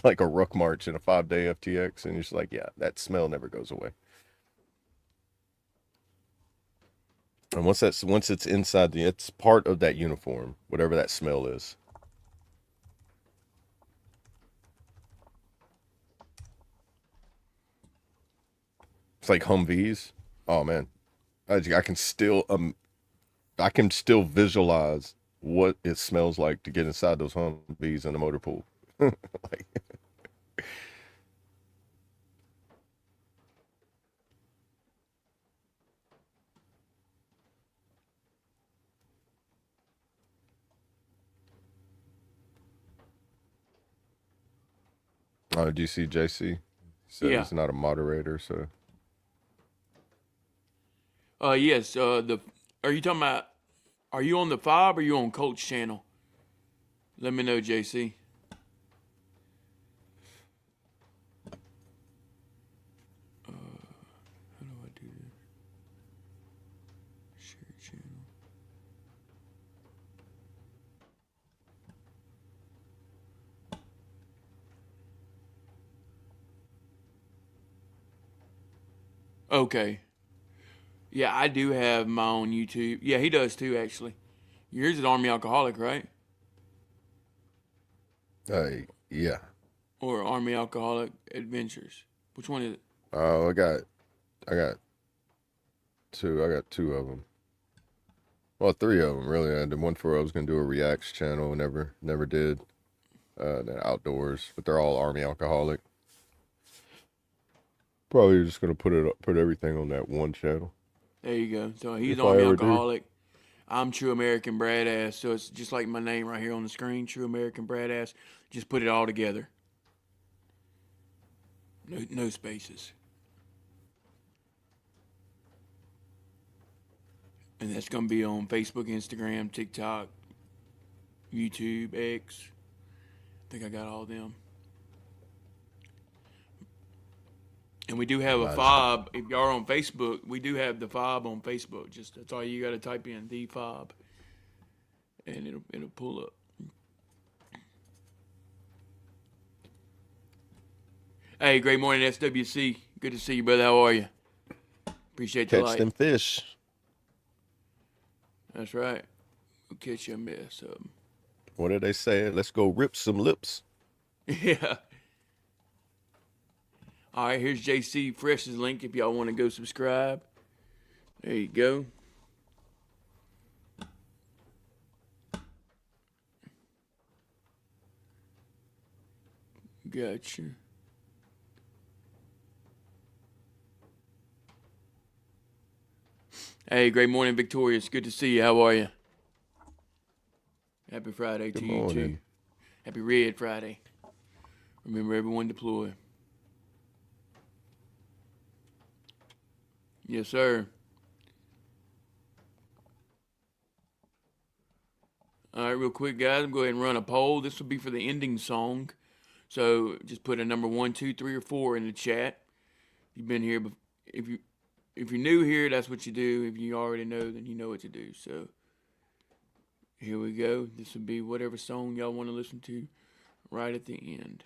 like a ruck march in a 5-day FTX, and you're just like, yeah, that smell never goes away. And once it's inside it's part of that uniform, whatever that smell is. It's like Humvees. Oh man, I can still visualize what it smells like to get inside those Humvees in the motor pool. Like, do you see JC? He said he's not a moderator, so. Yes. Are you talking about? Are you on the F.O.B or are you on Coach channel? Let me know, JC. How do I do this? Share channel. Okay. Yeah, I do have my own YouTube. Yeah, he does too, actually. Yours is Army Alcoholic, right? Yeah. Or Army Alcoholic Adventures. Which one is it? Oh, I got two. I got two of them. Well, three of them really. I did one for I was gonna do a reacts channel, never did. The outdoors, but they're all Army Alcoholic. Probably just gonna put everything on that one channel. There you go. So he's Army Alcoholic. I'm True American Bradass. So it's just like my name right here on the screen, True American Bradass. Just put it all together. No spaces. And that's going to be on Facebook, Instagram, TikTok, YouTube, X. I think I got all of them. And we do have a F.O.B. If y'all are on Facebook, we do have the F.O.B. on Facebook. Just that's all you got to type in, the F.O.B. And it'll pull up. Hey, great morning, SWC. Good to see you, brother. How are you? Appreciate the light. Catch them fish. That's right. We'll catch you a mess of them. What did they say? Let's go rip some lips. Yeah. All right, here's JC Fresh's link if y'all want to go subscribe. There you go. Gotcha. Hey, great morning, Victorious. Good to see you. How are you? Happy Friday to you, too. Happy Red Friday. Remember, everyone deploy. Yes, sir. All right, real quick, guys. I'm going to go ahead and run a poll. This will be for the ending song. So just put a number 1, 2, 3, or 4 in the chat. If you've been here, if you're new here, that's what you do. If you already know, then you know what to do. So here we go. This will be whatever song y'all want to listen to right at the end.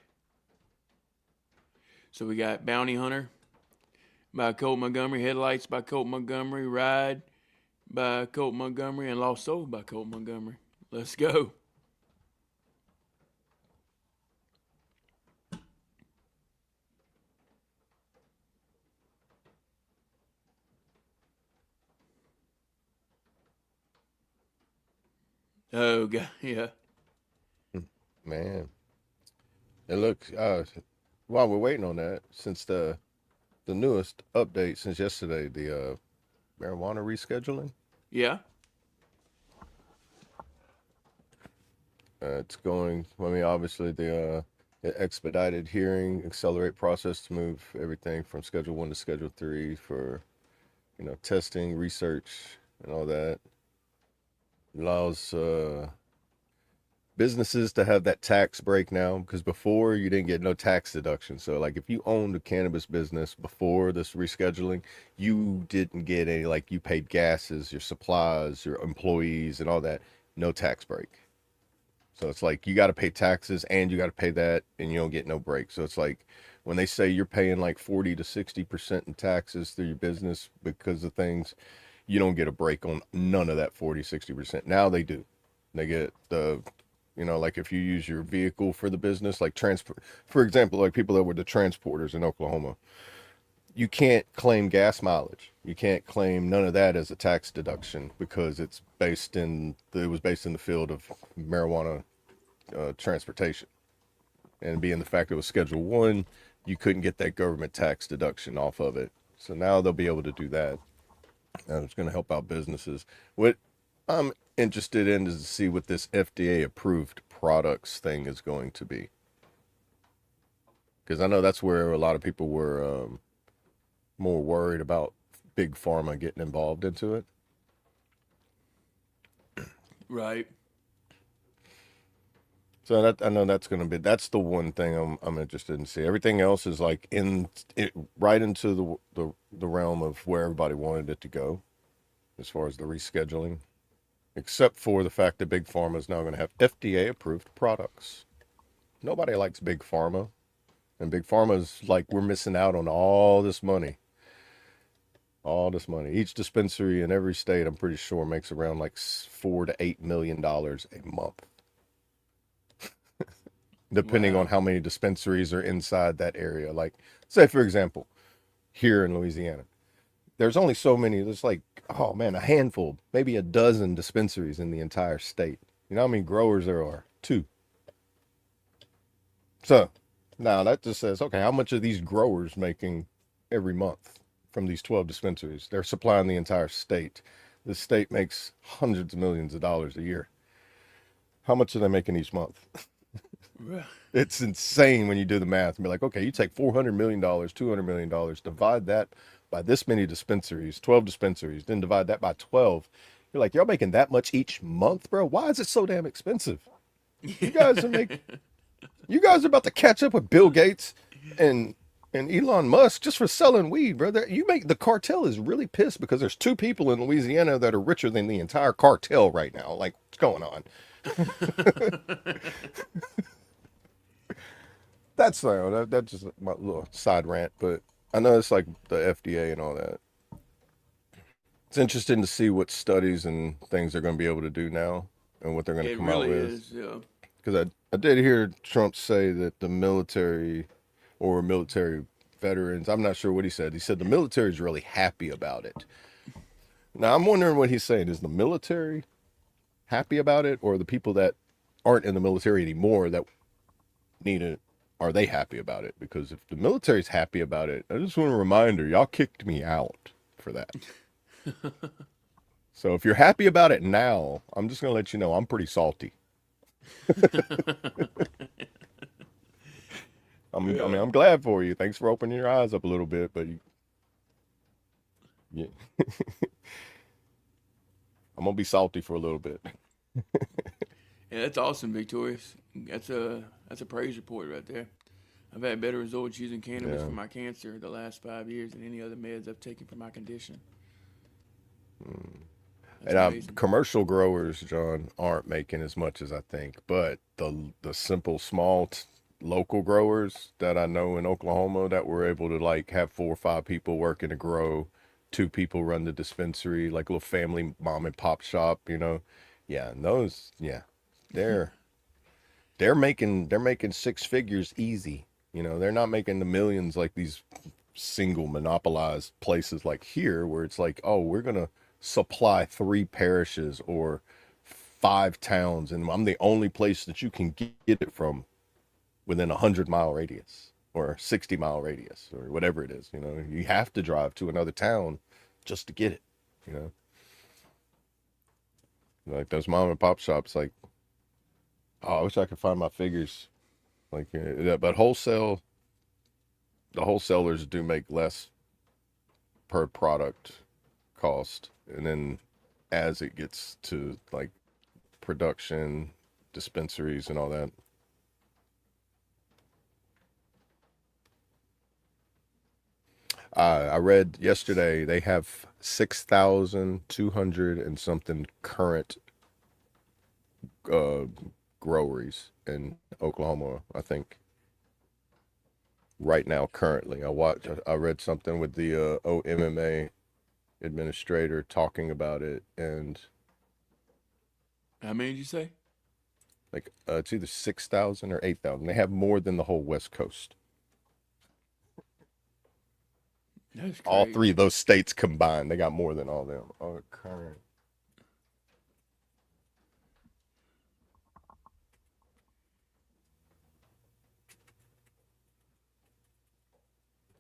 So we got Bounty Hunter by Colt Montgomery, Headlights by Colt Montgomery, Ride by Colt Montgomery, and Lost Soul by Colt Montgomery. Let's go. Oh, God, yeah. Man. And look, while we're waiting on that, since the newest update since yesterday, the marijuana rescheduling. Yeah. It's going, I mean, obviously the expedited hearing, accelerate process to move everything from Schedule 1 to Schedule 3 for, testing, research, and all that. Allows businesses to have that tax break now, because before you didn't get no tax deduction. So like if you owned a cannabis business before this rescheduling, you didn't get any, like you paid gases, your supplies, your employees, and all that, no tax break. So it's like you got to pay taxes and you got to pay that, and you don't get no break. So it's like when they say you're paying like 40 to 60% in taxes through your business because of things, you don't get a break on none of that 40, 60%. Now they do. They get the, like if you use your vehicle for the business, like transport, for example, like people that were the transporters in Oklahoma, you can't claim gas mileage. You can't claim none of that as a tax deduction because it was based in the field of marijuana transportation. And being the fact it was Schedule 1, you couldn't get that government tax deduction off of it. So now they'll be able to do that. And it's going to help out businesses. What I'm interested in is to see what this FDA approved products thing is going to be. Because I know that's where a lot of people were more worried about big pharma getting involved into it. Right. So I know that's the one thing I'm interested in see. Everything else is like right into the realm of where everybody wanted it to go, as far as the rescheduling, except for the fact that big pharma is now going to have FDA approved products. Nobody likes big pharma, and big pharma is like, we're missing out on all this money. All this money. Each dispensary in every state, I'm pretty sure, makes around like $4 to $8 million a month. Depending on how many dispensaries are inside that area. Like, say, for example, here in Louisiana, there's only so many. There's like, oh man, a handful, maybe a dozen dispensaries in the entire state. You know how many growers there are? 2. So, now that just says, okay, how much are these growers making every month from these 12 dispensaries? They're supplying the entire state. The state makes hundreds of millions of dollars a year. How much are they making each month? It's insane when you do the math and be like, okay, you take $400 million, $200 million, divide that by this many dispensaries, 12 dispensaries, then divide that by 12. You're like, y'all making that much each month, bro? Why is it so damn expensive? You guys are about to catch up with Bill Gates and Elon Musk just for selling weed, bro. The cartel is really pissed because there's 2 people in Louisiana that are richer than the entire cartel right now. Like, what's going on? That's just my little side rant, but I know it's like the FDA and all that. It's interesting to see what studies and things they're going to be able to do now and what they're going to come out with. It really is, yeah. Because I did hear Trump say that the military or military veterans, I'm not sure what he said. He said the military is really happy about it. Now, I'm wondering what he's saying. Is the military happy about it, or the people that aren't in the military anymore that need it, are they happy about it? Because if the military's happy about it, I just want a reminder, y'all kicked me out for that. So if you're happy about it now, I'm just going to let you know I'm pretty salty. I'm glad for you. Thanks for opening your eyes up a little bit, but yeah. I'm going to be salty for a little bit. Yeah, that's awesome, Victorious. That's a praise report right there. I've had better results using cannabis for my cancer the last 5 years than any other meds I've taken for my condition. And commercial growers, John, aren't making as much as I think, but the simple small local growers that I know in Oklahoma that were able to like have 4 or 5 people working to grow, 2 people run the dispensary, like a little family mom and pop shop, Yeah, and those, they're making 6 figures easy. They're not making the millions like these single monopolized places like here, where it's like, oh, we're gonna supply 3 parishes or 5 towns, and I'm the only place that you can get it from within a 100-mile radius or 60-mile radius or whatever it is. You have to drive to another town just to get it. Like those mom and pop shops, like, oh, I wish I could find my figures. Like, but the wholesalers do make less per product cost, and then as it gets to like production, dispensaries, and all that. I read yesterday they have 6,200 and something current uh, groweries in Oklahoma, I think, right now, currently. I read something with the OMMA administrator talking about it, and How many did you say? like it's either 6,000 or 8,000. They have more than the whole West Coast. That's All crazy. three of those states combined, they got more than all them. Oh, current.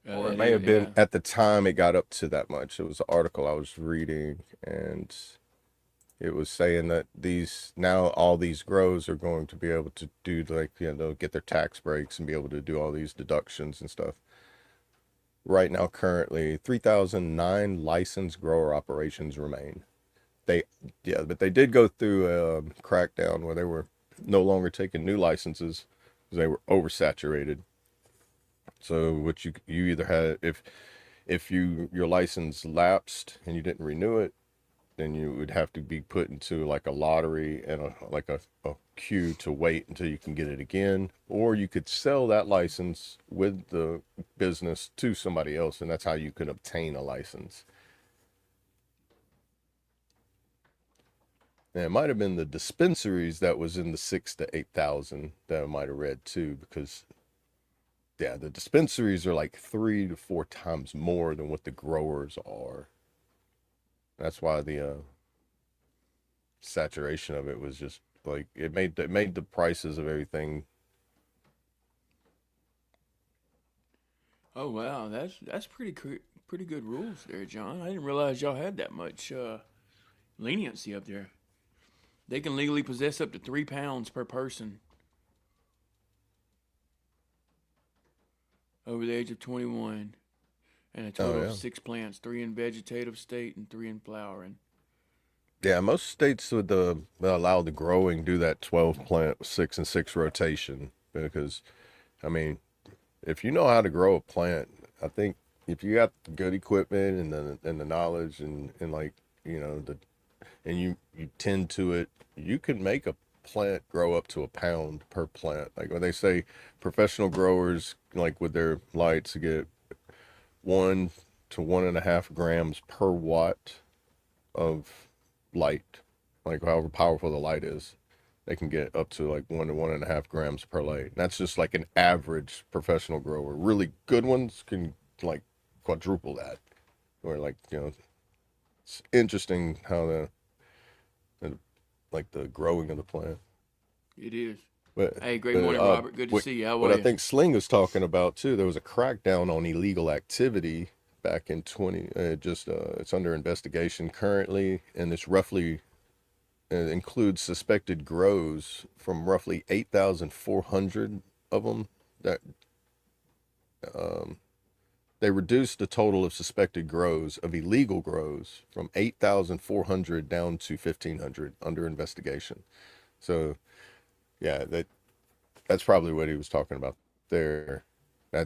Or it may have been at the time it got up to that much. It was an article I was reading, and it was saying that all these grows are going to be able to do, like, they'll get their tax breaks and be able to do all these deductions and stuff. Right now, currently, 3,009 licensed grower operations remain. But they did go through a crackdown where they were no longer taking new licenses because they were oversaturated. So what you either had, if your license lapsed and you didn't renew it, then you would have to be put into like a lottery and a queue to wait until you can get it again, or you could sell that license with the business to somebody else, and that's how you could obtain a license. And it might have been the dispensaries that was in the 6,000 to 8,000 that I might have read too, because the dispensaries are like 3 to 4 times more than what the growers are. That's why the saturation of it was just like it made the prices of everything. Oh wow, that's pretty good rules there, John. I didn't realize y'all had that much leniency up there. They can legally possess up to 3 pounds per person over the age of 21, and a total of 6 plants, 3 in vegetative state and 3 in flowering. Yeah, most states would allow the growing do that 12 plant 6 and 6 rotation, because I mean, if you know how to grow a plant, I think if you got good equipment and the knowledge and like, and you tend to it, you can make a plant grow up to a pound per plant. Like when they say professional growers, like with their lights, get 1 to 1.5 grams per watt of light. Like however powerful the light is, they can get up to like 1 to 1.5 grams per light. That's just like an average professional grower. Really good ones can like quadruple that. Or like, it's interesting how the growing of the plant. It is. But, hey, great morning, Robert. Good to see you. How are you? What I think Sling was talking about too, there was a crackdown on illegal activity back in it's under investigation currently, and it's roughly includes suspected grows from roughly 8,400 of them that they reduced the total of suspected grows of illegal grows from 8,400 down to 1,500 under investigation. So yeah, that's probably what he was talking about there,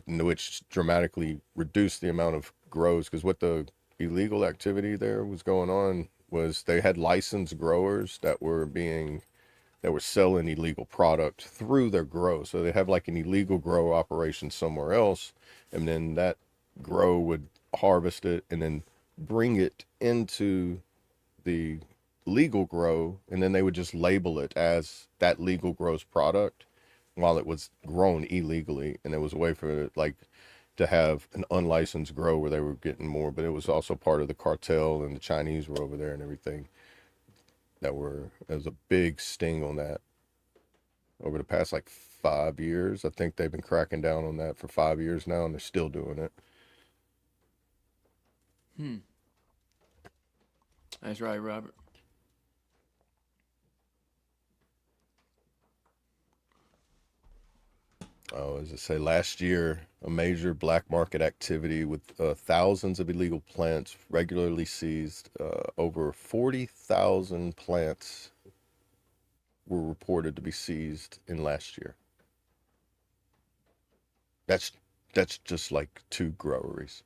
which dramatically reduced the amount of grows, because what the illegal activity there was going on was they had licensed growers that were selling illegal product through their grow. So they have like an illegal grow operation somewhere else, and then that grow would harvest it and then bring it into the legal grow, and then they would just label it as that legal grow's product while it was grown illegally. And it was a way for it, like, to have an unlicensed grow where they were getting more, but it was also part of the cartel, and the Chinese were over there and everything. There was a big sting on that over the past like 5 years. I think they've been cracking down on that for 5 years now, and they're still doing it. That's right, Robert. Oh, what does it say? Last year, a major black market activity with thousands of illegal plants regularly seized. Over 40,000 plants were reported to be seized in last year. That's just like 2 groweries.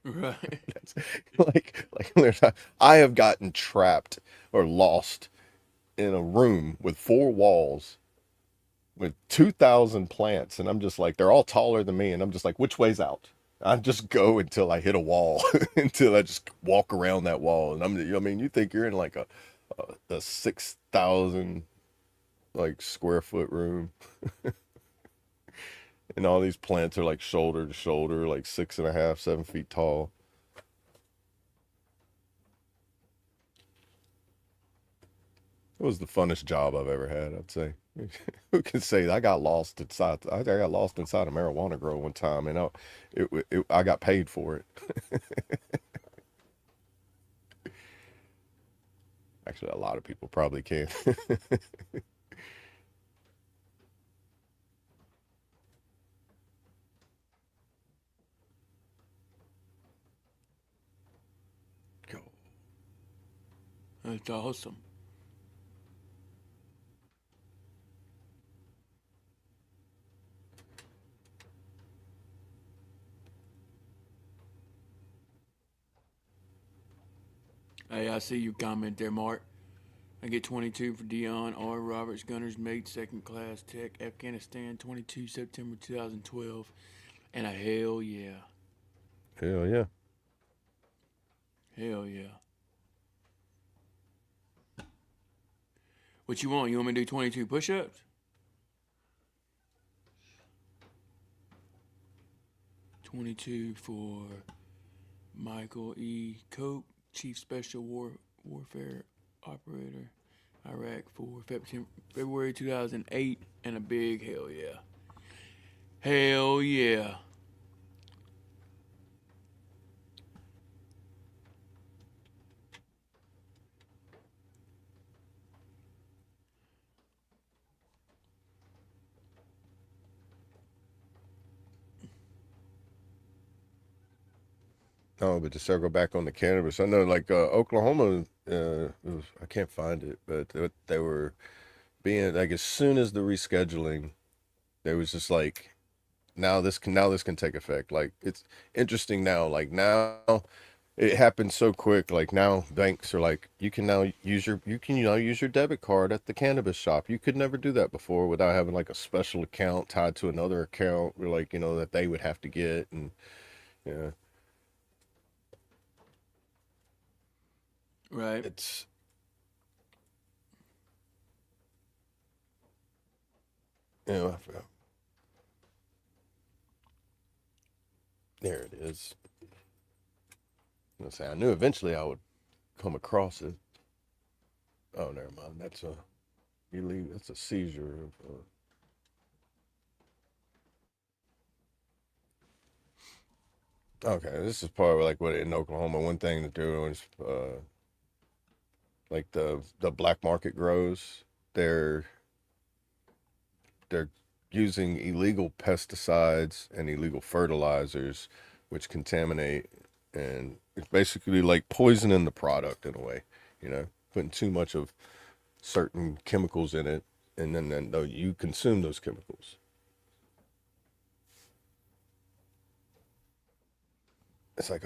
Right. That's like I have gotten trapped or lost in a room with 4 walls with 2,000 plants, and I'm just like, they're all taller than me, and I'm just like, which way's out? I just go until I hit a wall, until I just walk around that wall, and I mean, you think you're in like a 6,000 like square foot room, and all these plants are like shoulder to shoulder, like 6.5, 7 feet tall. It was the funnest job I've ever had, I'd say. Who can say I got lost inside? I got lost inside a marijuana grow one time, and I got paid for it. Actually, a lot of people probably can. Go. That's awesome. Hey, I see you comment there, Mark. I get 22 for Dion R. Roberts, Gunner's Mate, Second Class Tech, Afghanistan, 22 September 2012. And a hell yeah. Hell yeah. Hell yeah. What you want? You want me to do 22 push-ups? 22 for Michael E. Cope, Chief Special Warfare Operator, Iraq for February 2008, and a big hell yeah. Hell yeah. Oh, but to circle back on the cannabis, I know like Oklahoma, I can't find it, but they were being like, as soon as the rescheduling, there was just like, now this can take effect. Like, it's interesting now. Like, now it happened so quick. Like, now banks are like, you can now use your debit card at the cannabis shop. You could never do that before without having like a special account tied to another account, or like, that they would have to get. And yeah, Right. it's I forgot. There it is. I knew eventually I would come across it. Oh, never mind. That's a seizure of. Okay, this is part of like what in Oklahoma. One thing that they're doing is like the black market grows. They're using illegal pesticides and illegal fertilizers, which contaminate, and it's basically like poisoning the product in a way. Putting too much of certain chemicals in it, and then though you consume those chemicals. It's like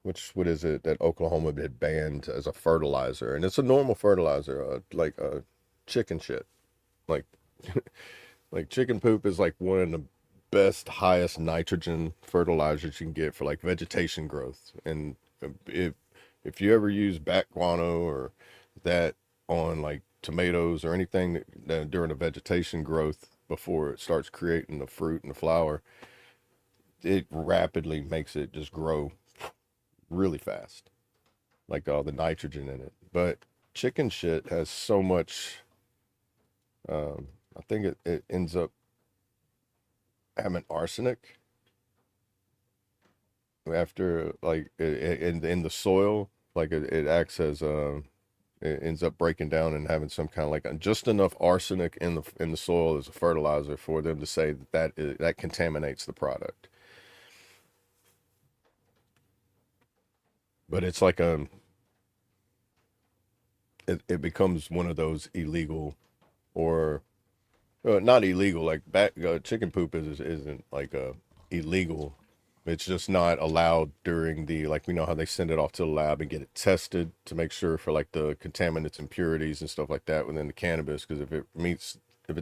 what is it that Oklahoma had banned as a fertilizer, and it's a normal fertilizer, like chicken shit, like like chicken poop is like one of the best, highest nitrogen fertilizers you can get for like vegetation growth. And if you ever use bat guano or that on like tomatoes or anything that during the vegetation growth before it starts creating the fruit and the flower, it rapidly makes it just grow really fast, like all the nitrogen in it. But chicken shit has so much, I think it ends up having arsenic after, like, in the soil. Like, it acts as it ends up breaking down and having some kind of like just enough arsenic in the soil as a fertilizer for them to say that contaminates the product. But it's like it becomes one of those illegal or not illegal, like chicken poop isn't like illegal. It's just not allowed during the, like, we know how they send it off to the lab and get it tested to make sure for like the contaminants, impurities and stuff like that within the cannabis, because if it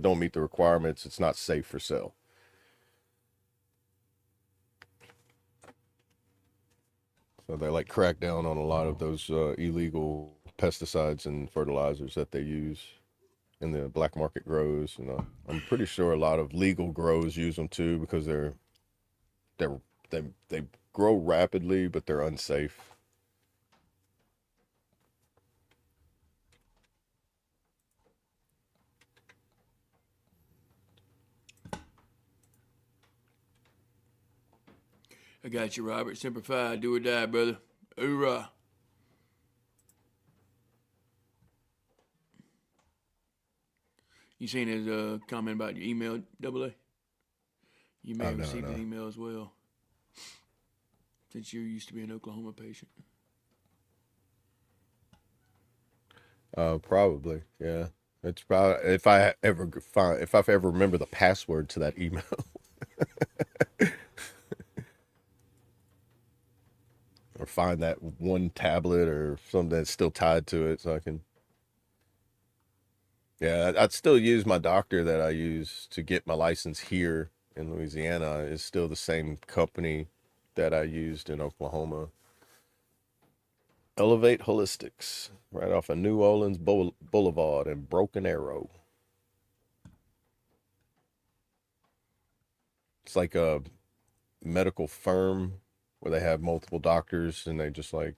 don't meet the requirements, it's not safe for sale. So they like crack down on a lot of those illegal pesticides and fertilizers that they use in the black market grows. And I'm pretty sure a lot of legal grows use them too, because they grow rapidly, but they're unsafe. I got you, Robert. Semper Fi, do or die, brother. Hoorah. You seen his comment about your email, Double A? You may have received an email as well, since you used to be an Oklahoma patient. Probably, yeah. It's probably if I ever remember the password to that email. Or find that one tablet or something that's still tied to it, so I can. Yeah, I'd still use my doctor that I use to get my license here in Louisiana. Is still the same company that I used in Oklahoma. Elevate Holistics, right off of New Orleans Boulevard in Broken Arrow. It's like a medical firm where they have multiple doctors, and they just like,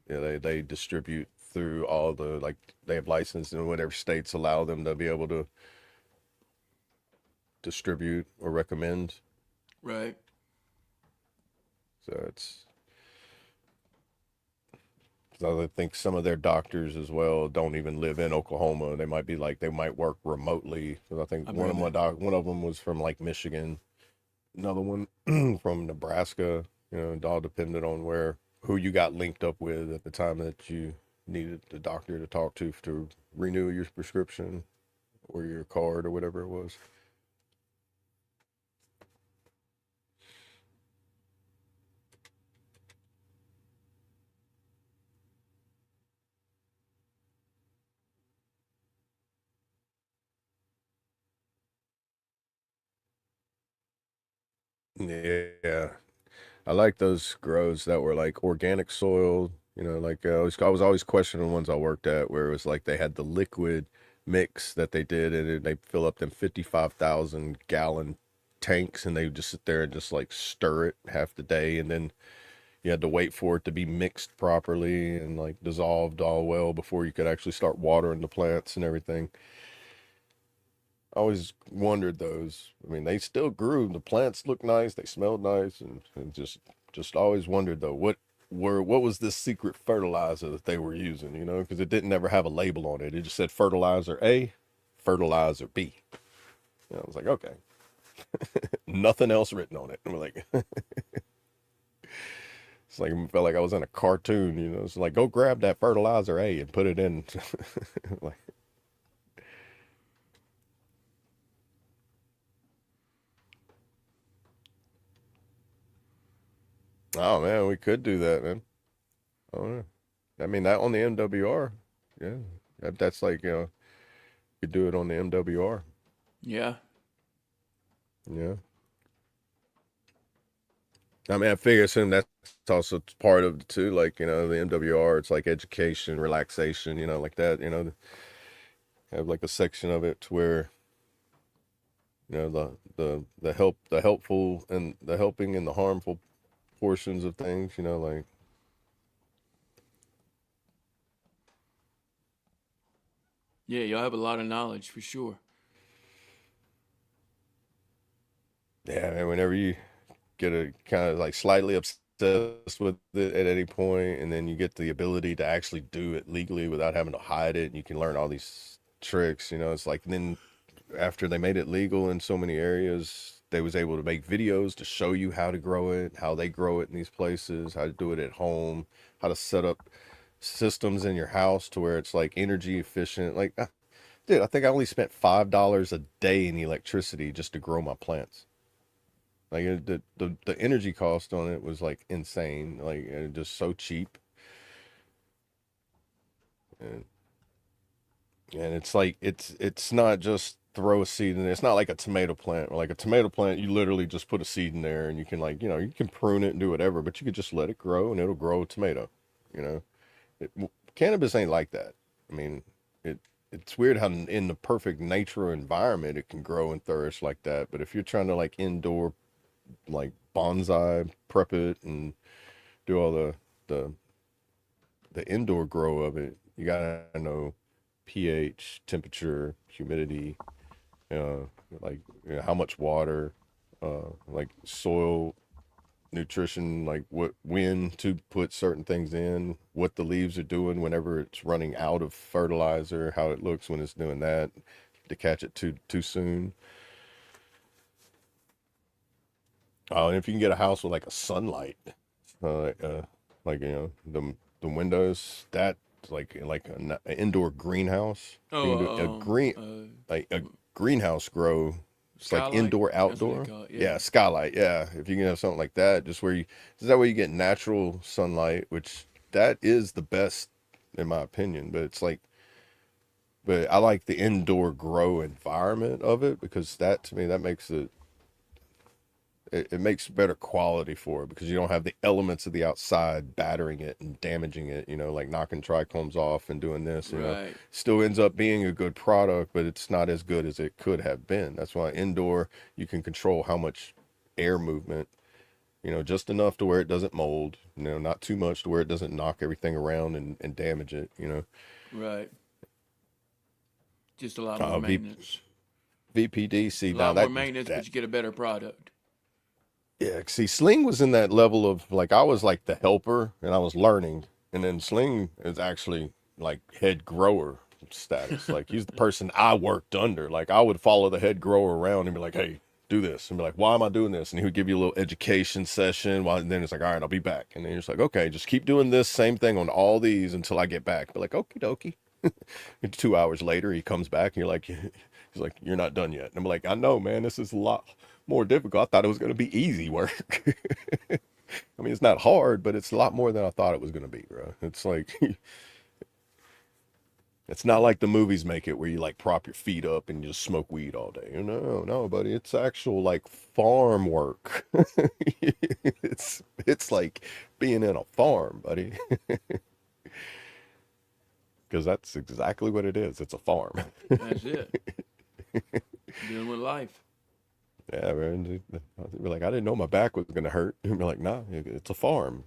they distribute through all the, like, they have license in whatever states allow them to be able to distribute or recommend. Right. So I think some of their doctors as well don't even live in Oklahoma. They might work remotely. I think one of them was from like Michigan, another one from Nebraska. It all depended on who you got linked up with at the time that you needed the doctor to talk to renew your prescription or your card or whatever it was. Yeah. I like those grows that were like organic soil, like I was always questioning the ones I worked at where it was like they had the liquid mix that they did, and they fill up them 55,000 gallon tanks, and they would just sit there and just like stir it half the day, and then you had to wait for it to be mixed properly and like dissolved all well before you could actually start watering the plants and everything. I always wondered those. I mean, they still grew. The plants looked nice. They smelled nice, and just always wondered though, what was this secret fertilizer that they were using? Because it didn't ever have a label on it. It just said fertilizer A, fertilizer B. I was like, okay, nothing else written on it. I'm like, it's like I felt like I was in a cartoon. It's like, go grab that fertilizer A and put it in. Like. Oh man, we could do that, man. Oh yeah. I mean, that on the MWR, yeah. That's like, you could do it on the MWR. Yeah. Yeah. I mean, I assume that's also part of it too. Like, the MWR, it's like education, relaxation, like that. Have like a section of it where, the helpful and the helping and the harmful portions of things, like. Yeah, y'all have a lot of knowledge for sure. Yeah, man, whenever you get a kind of like slightly upset with it at any point, and then you get the ability to actually do it legally without having to hide it, and you can learn all these tricks. It's like then after they made it legal in so many areas, they was able to make videos to show you how to grow it, how they grow it in these places, how to do it at home, how to set up systems in your house to where it's like energy efficient. Like, dude, I think I only spent $5 a day in electricity just to grow my plants. Like the energy cost on it was like insane, like just so cheap, and it's like it's not just throw a seed in there. It's not like a tomato plant. Like a tomato plant, you literally just put a seed in there, and you can like you can prune it and do whatever, but you could just let it grow and it'll grow a tomato. You know, cannabis ain't like that. I mean, it's weird how in the perfect nature environment it can grow and flourish like that, but if you're trying to like indoor like bonsai prep it and do all the indoor grow of it, you gotta know pH, temperature, humidity, like how much water, like soil nutrition, like when to put certain things in, what the leaves are doing whenever it's running out of fertilizer, how it looks when it's doing that, to catch it too soon. Oh, and if you can get a house with like a sunlight, uh, uh, like the windows, that like an indoor greenhouse. You can do a like a greenhouse grow. It's like skylight. indoor That's what outdoor. they call it, Yeah, skylight. Yeah, if you can have something like that, just where is that way you get natural sunlight, which that is the best in my opinion. But it's like, but I like the indoor grow environment of it because that to me that makes it makes better quality for it because you don't have the elements of the outside battering it and damaging it, like knocking trichomes off and doing this, Right. still ends up being a good product, but it's not as good as it could have been. That's why indoor, you can control how much air movement, just enough to where it doesn't mold, not too much to where it doesn't knock everything around and damage it, Right. Just a lot more maintenance. VPD, see, A now lot more maintenance, that but you get a better product. Yeah, see, Sling was in that level of like I was like the helper and I was learning, and then Sling is actually like head grower status. Like he's the person I worked under. Like I would follow the head grower around and be like, "Hey, do this," and be like, "Why am I doing this?" And he would give you a little education session. While and then it's like, "All right, I'll be back," and then you're just like, "Okay, just keep doing this same thing on all these until I get back." But like, "Okie dokie." 2 hours later, he comes back and you're like, he's like, "You're not done yet." And I'm like, "I know, man. This is a lot more difficult. I thought it was going to be easy work." I mean, it's not hard, but it's a lot more than I thought it was going to be, bro. It's like, it's not like the movies make it where you like prop your feet up and you just smoke weed all day. No, buddy. It's actual like farm work. It's like being in a farm, buddy. Because that's exactly what it is. It's a farm. That's it. Dealing with life. Yeah, man. I'd be like, I didn't know my back was gonna hurt. And be like, nah, it's a farm.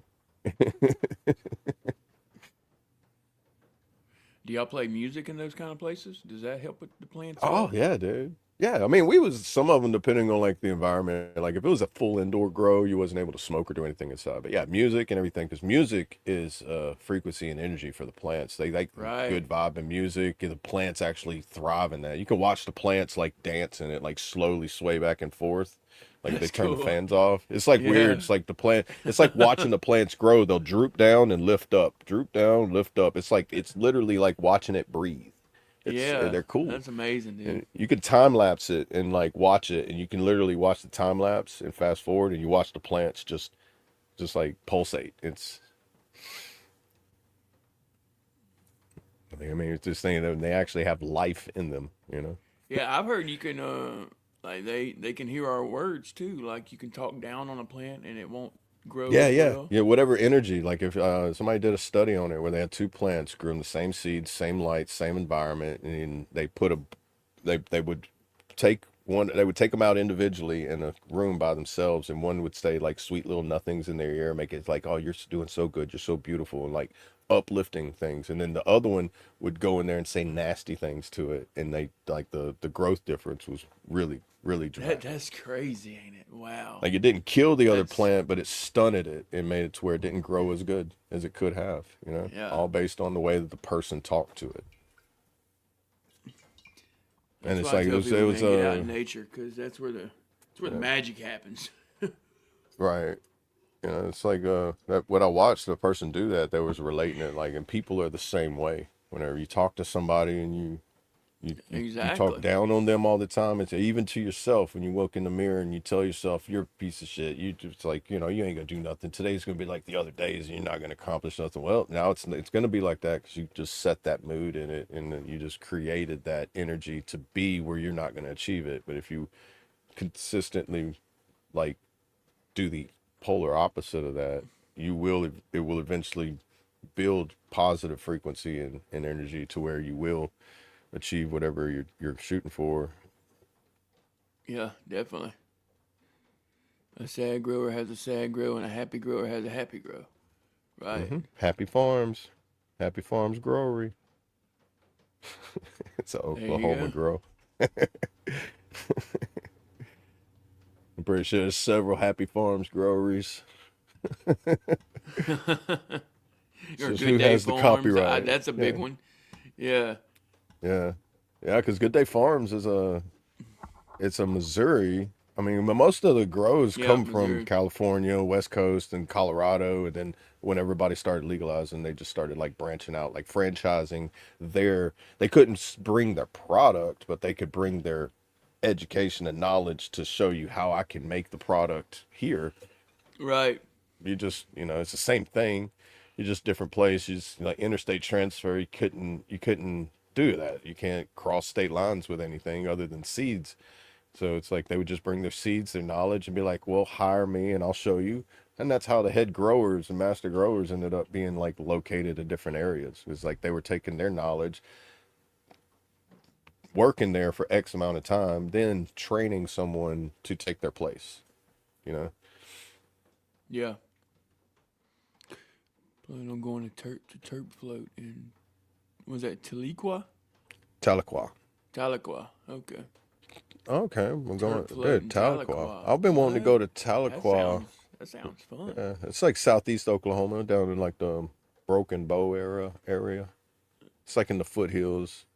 Do y'all play music in those kind of places? Does that help with the plants? Oh yeah, dude. Yeah, I mean, we was some of them depending on like the environment. Like if it was a full indoor grow, you wasn't able to smoke or do anything inside. But yeah, music and everything, because music is frequency and energy for the plants. They like Right. good vibe and music, and the plants actually thrive in that. You can watch the plants like dance in it, like slowly sway back and forth. Like if they That's turn the cool. fans off. It's like Yeah. weird. It's like the plant. It's like watching the plants grow. They'll droop down and lift up, droop down, lift up. It's like it's literally like watching it breathe. Yeah. They're cool. That's amazing, dude. And you can time lapse it and like watch it, and you can literally watch the time lapse and fast forward, and you watch the plants just like pulsate. I mean, it's just saying that they actually have life in them. Yeah, I've heard you can like they can hear our words too. Like you can talk down on a plant and it won't grow Yeah, as yeah, well. yeah. Whatever energy, like if somebody did a study on it where they had two plants grew in the same seeds, same light, same environment, and they would take one, they would take them out individually in a room by themselves, and one would say like sweet little nothings in their ear, make it like, "Oh, you're doing so good, you're so beautiful," and like uplifting things, and then the other one would go in there and say nasty things to it, and they like the growth difference was really dramatic. That's crazy, ain't it? Wow. Like it didn't kill the other That's- plant, but it stunted it and made it to where it didn't grow as good as it could have, Yeah. all based on the way that the person talked to it. And That's it's why I like tell it people, was man, get out in nature, because that's where the magic happens. right. It's like that when I watched the person do that, they was relating it like, and people are the same way. Whenever you talk to somebody and you Exactly. talk down on them all the time, it's even to yourself when you look in the mirror and you tell yourself you're a piece of shit. You just like, you ain't gonna do nothing. Today's gonna be like the other days, and you're not gonna accomplish nothing. Well, now it's gonna be like that because you just set that mood in it, and then you just created that energy to be where you're not gonna achieve it. But if you consistently like do the polar opposite of that, it will eventually build positive frequency and energy to where you will achieve whatever you're shooting for. Yeah, definitely. A sad grower has a sad grow, and a happy grower has a happy grow. Right. Happy Farms Growery. It's an Oklahoma grow. I'm pretty sure there's several Happy Farms groweries. Or Just Good who Day has the Farms. copyright? That's a big one. Yeah. Yeah, because Good Day Farms it's a Missouri. I mean, most of the grows come from Missouri. California, West Coast, and Colorado, and then when everybody started legalizing, they just started like branching out, like franchising. They couldn't bring their product, but they could bring their education and knowledge to show you how I can make the product here. Right. You just, it's the same thing. You're just different places. Like interstate transfer, you couldn't do that. You can't cross state lines with anything other than seeds. So it's like they would just bring their seeds, their knowledge, and be like, well, hire me and I'll show you. And that's how the head growers and master growers ended up being like located in different areas. It was like they were taking their knowledge, working there for X amount of time, then training someone to take their place, Yeah. Planning on going to Terp float in, was that Tahlequah? Tahlequah. Okay. Okay, we're going Turf float good. in Tahlequah. Tahlequah. I've been wanting to go to That Tahlequah. sounds fun. Yeah, it's like southeast Oklahoma, down in like the Broken Bow area. It's like in the foothills.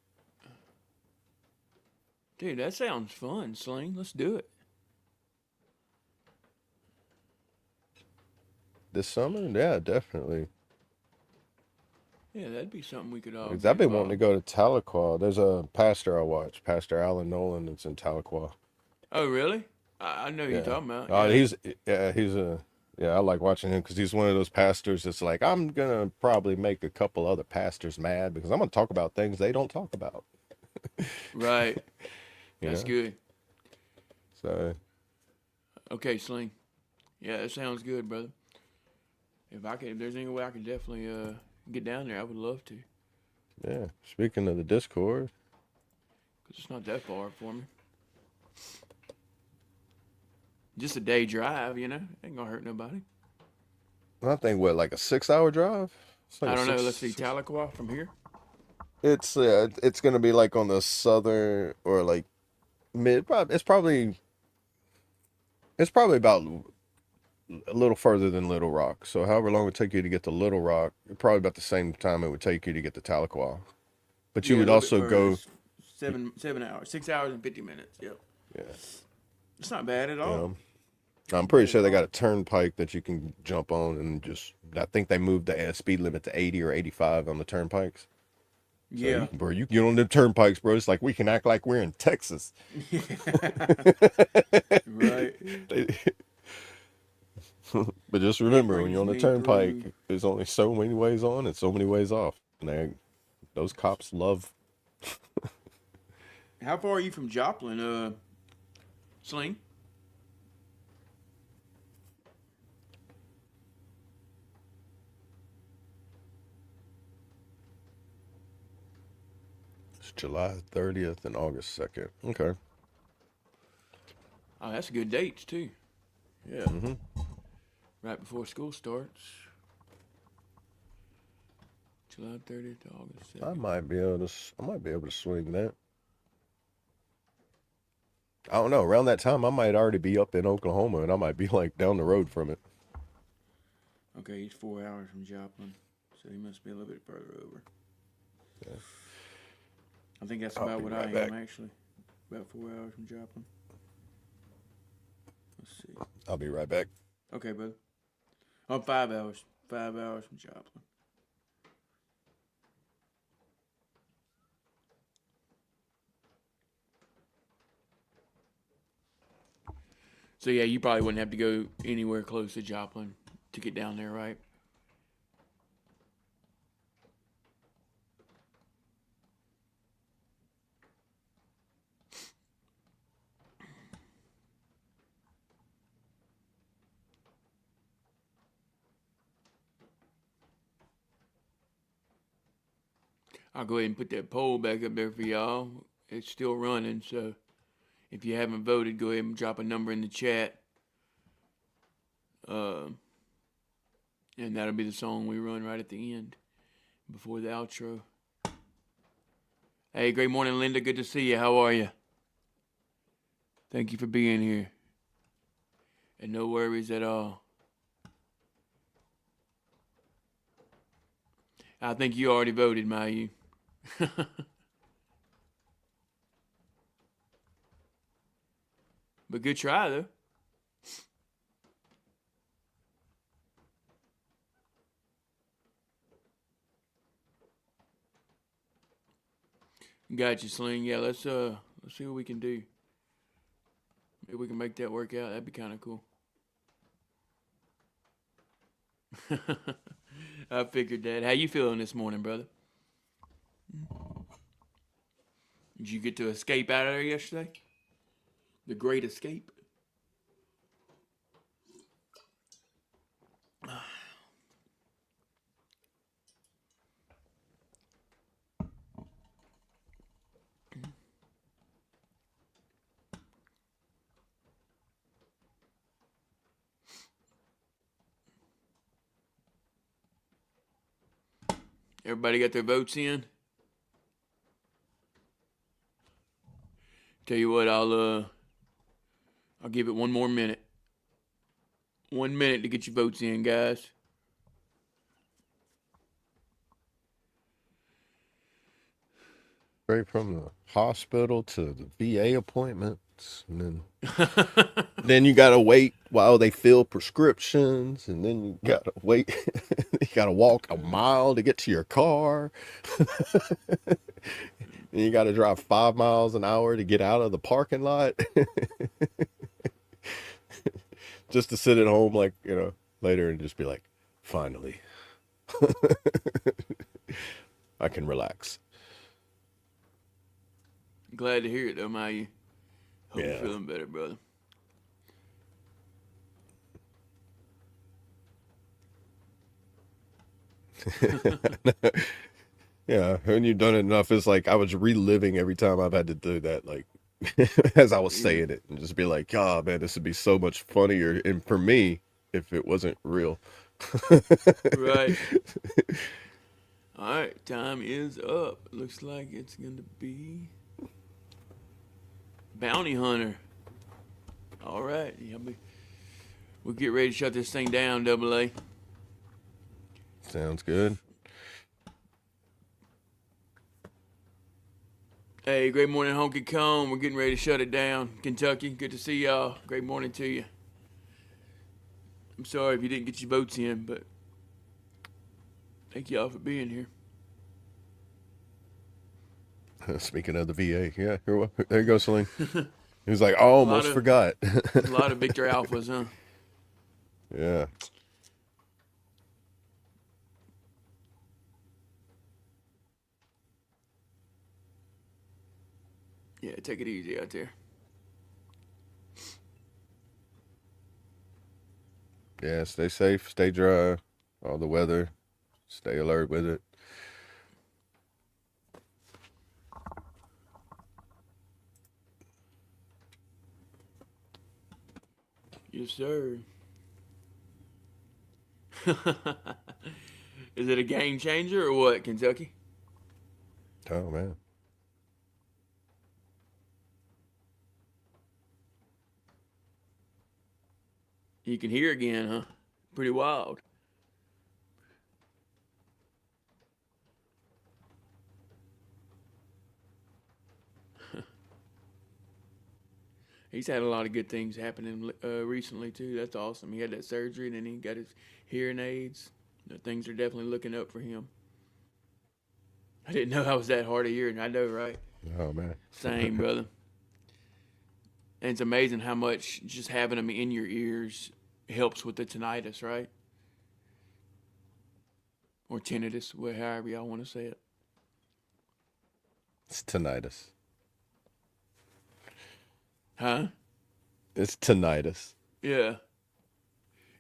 Dude, that sounds fun, Sling. Let's do it. This summer? Yeah, definitely. Yeah, that'd be something we could all. Because I've been wanting to go to Tahlequah. There's a pastor I watch, Pastor Alan Nolan, that's in Tahlequah. Oh, really? I know who Yeah. you're talking about. Oh, Yeah. I like watching him because he's one of those pastors that's like, I'm gonna probably make a couple other pastors mad because I'm gonna talk about things they don't talk about. Right. You That's know? good. So Okay, Sling. Yeah, that sounds good, brother. If there's any way I can definitely get down there, I would love to. yeah. Speaking of the Discord, Cause it's not that far for me. Just a day drive, ain't gonna hurt nobody. I think like a 6-hour drive. It's like I a don't know. six- Let's see, Tahlequah from here. It's gonna be like on the southern or like mid. It's probably about a little further than Little Rock. So however long it would take you to get to Little Rock, probably about the same time it would take you to get to Tahlequah. But you Yeah, would a little bit also further. go. It's 7 hours, 6 hours and 50 minutes. Yep. Yeah. It's not bad at all. I'm pretty sure they got a turnpike that you can jump on and just. I think they moved the speed limit to 80 or 85 on the turnpikes. So Yeah. bro, you get on the turnpikes, bro. It's like we can act like we're in Texas. Right. But just remember, when brings you're on the me turnpike, through. there's only so many ways on and so many ways off. And those cops love. How far are you from Joplin, Sling? It's July 30th and August 2nd. Okay. Oh, that's good dates too. Yeah. Mm-hmm. Right before school starts. July 30th to August 2nd. I might be able to swing that. I don't know. Around that time, I might already be up in Oklahoma, and I might be like down the road from it. Okay, he's 4 hours from Joplin, so he must be a little bit further over. Yeah. I think that's I'll about be what right I back. am actually. About 4 hours from Joplin. Let's see. I'll be right back. Okay, brother. I'm 5 hours. 5 hours from Joplin. So yeah, you probably wouldn't have to go anywhere close to Joplin to get down there, right? I'll go ahead and put that poll back up there for y'all. It's still running, so if you haven't voted, go ahead and drop a number in the chat. And that'll be the song we run right at the end, before the outro. Hey, great morning, Linda. Good to see you. How are you? Thank you for being here. And no worries at all. I think you already voted, Mayu. But good try, though. Got you, Sling. Yeah, let's see what we can do. Maybe we can make that work out. That'd be kind of cool. I figured that. How you feeling this morning, brother? Did you get to escape out of there yesterday? The Great Escape? Everybody got their votes in? Tell you what, I'll give it one more minute. 1 minute to get your votes in, guys. Straight from the hospital to the VA appointments, and then you gotta wait while they fill prescriptions, and then you gotta wait. You gotta walk a mile to get to your car. And you gotta drive 5 miles an hour to get out of the parking lot. Just to sit at home, like, later and just be like, finally, I can relax. Glad to hear it, though, Mayu. Hope Yeah. you're feeling better, brother. Yeah, when you've done it enough, it's like I was reliving every time I've had to do that, like, as I was saying it, and just be like, oh man, this would be so much funnier, and for me, if it wasn't real. Right. All right, time is up. Looks like it's going to be Bounty Hunter. All right. Yeah, we'll get ready to shut this thing down, Double A. Sounds good. Hey, great morning, Honky Kong. We're getting ready to shut it down. Kentucky, good to see y'all. Great morning to you. I'm sorry if you didn't get your votes in, but thank y'all for being here. Speaking of the VA, yeah, there you go, Celine. He was like, I almost forgot. A lot of Victor Alphas, huh? Yeah. Yeah, take it easy out there. Yeah, stay safe, stay dry, all the weather, stay alert with it. Yes, sir. Is it a game changer or what, Kentucky? Oh man. You can hear again, huh? Pretty wild. He's had a lot of good things happening recently too. That's awesome. He had that surgery and then he got his hearing aids. Things are definitely looking up for him. I didn't know I was that hard of hearing. I know, right? Oh man. Same, brother. And it's amazing how much just having them in your ears helps with the tinnitus, right? Or tinnitus, however y'all want to say it. It's tinnitus. Huh? It's tinnitus. Yeah.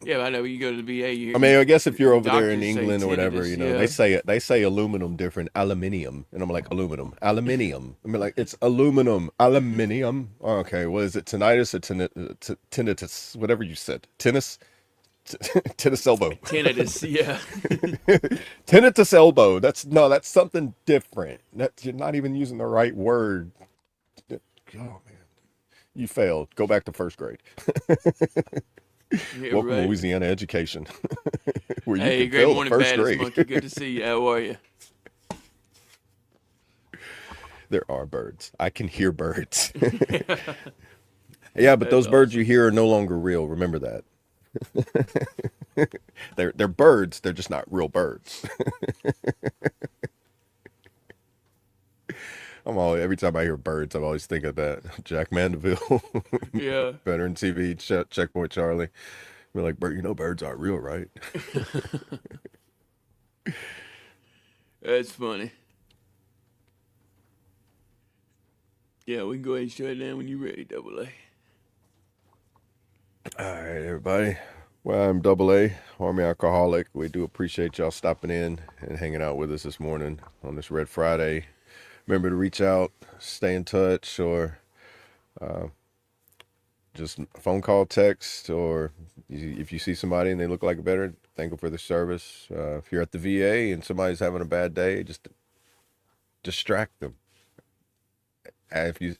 Yeah, I know. You go to the VA. I mean, I guess if you're over there in doctors say England or whatever, tinnitus, you know, yeah. they say aluminum different, aluminium, and I'm like aluminium. I mean, like it's aluminum, aluminium. Oh, okay, what is it? Tinnitus or tinnitus? Whatever you said. Tennis elbow. Tinnitus, yeah. Tinnitus elbow. That's something different. You're not even using the right word. Oh man, you failed. Go back to first grade. Yeah, Welcome right. to Louisiana education, where you Hey, can great fail the morning, first Badass grade. Monkey. Good to see you. How are you? There are birds. I can hear birds. Yeah, but those That's birds awesome. you hear are no longer real. Remember that. They're birds. They're just not real birds. Every time I hear birds, I always think of that Jack Mandeville, Yeah. veteran TV, Checkpoint Charlie. We're like, birds aren't real, right? That's funny. Yeah, we can go ahead and shut it down when you're ready, Double A. All right, everybody. Well, I'm Double A, Army Alcoholic. We do appreciate y'all stopping in and hanging out with us this morning on this Red Friday. Remember to reach out, stay in touch, or just phone call, text, or if you see somebody and they look like a better, thank them for the service. If you're at the VA and somebody's having a bad day, just distract them. If you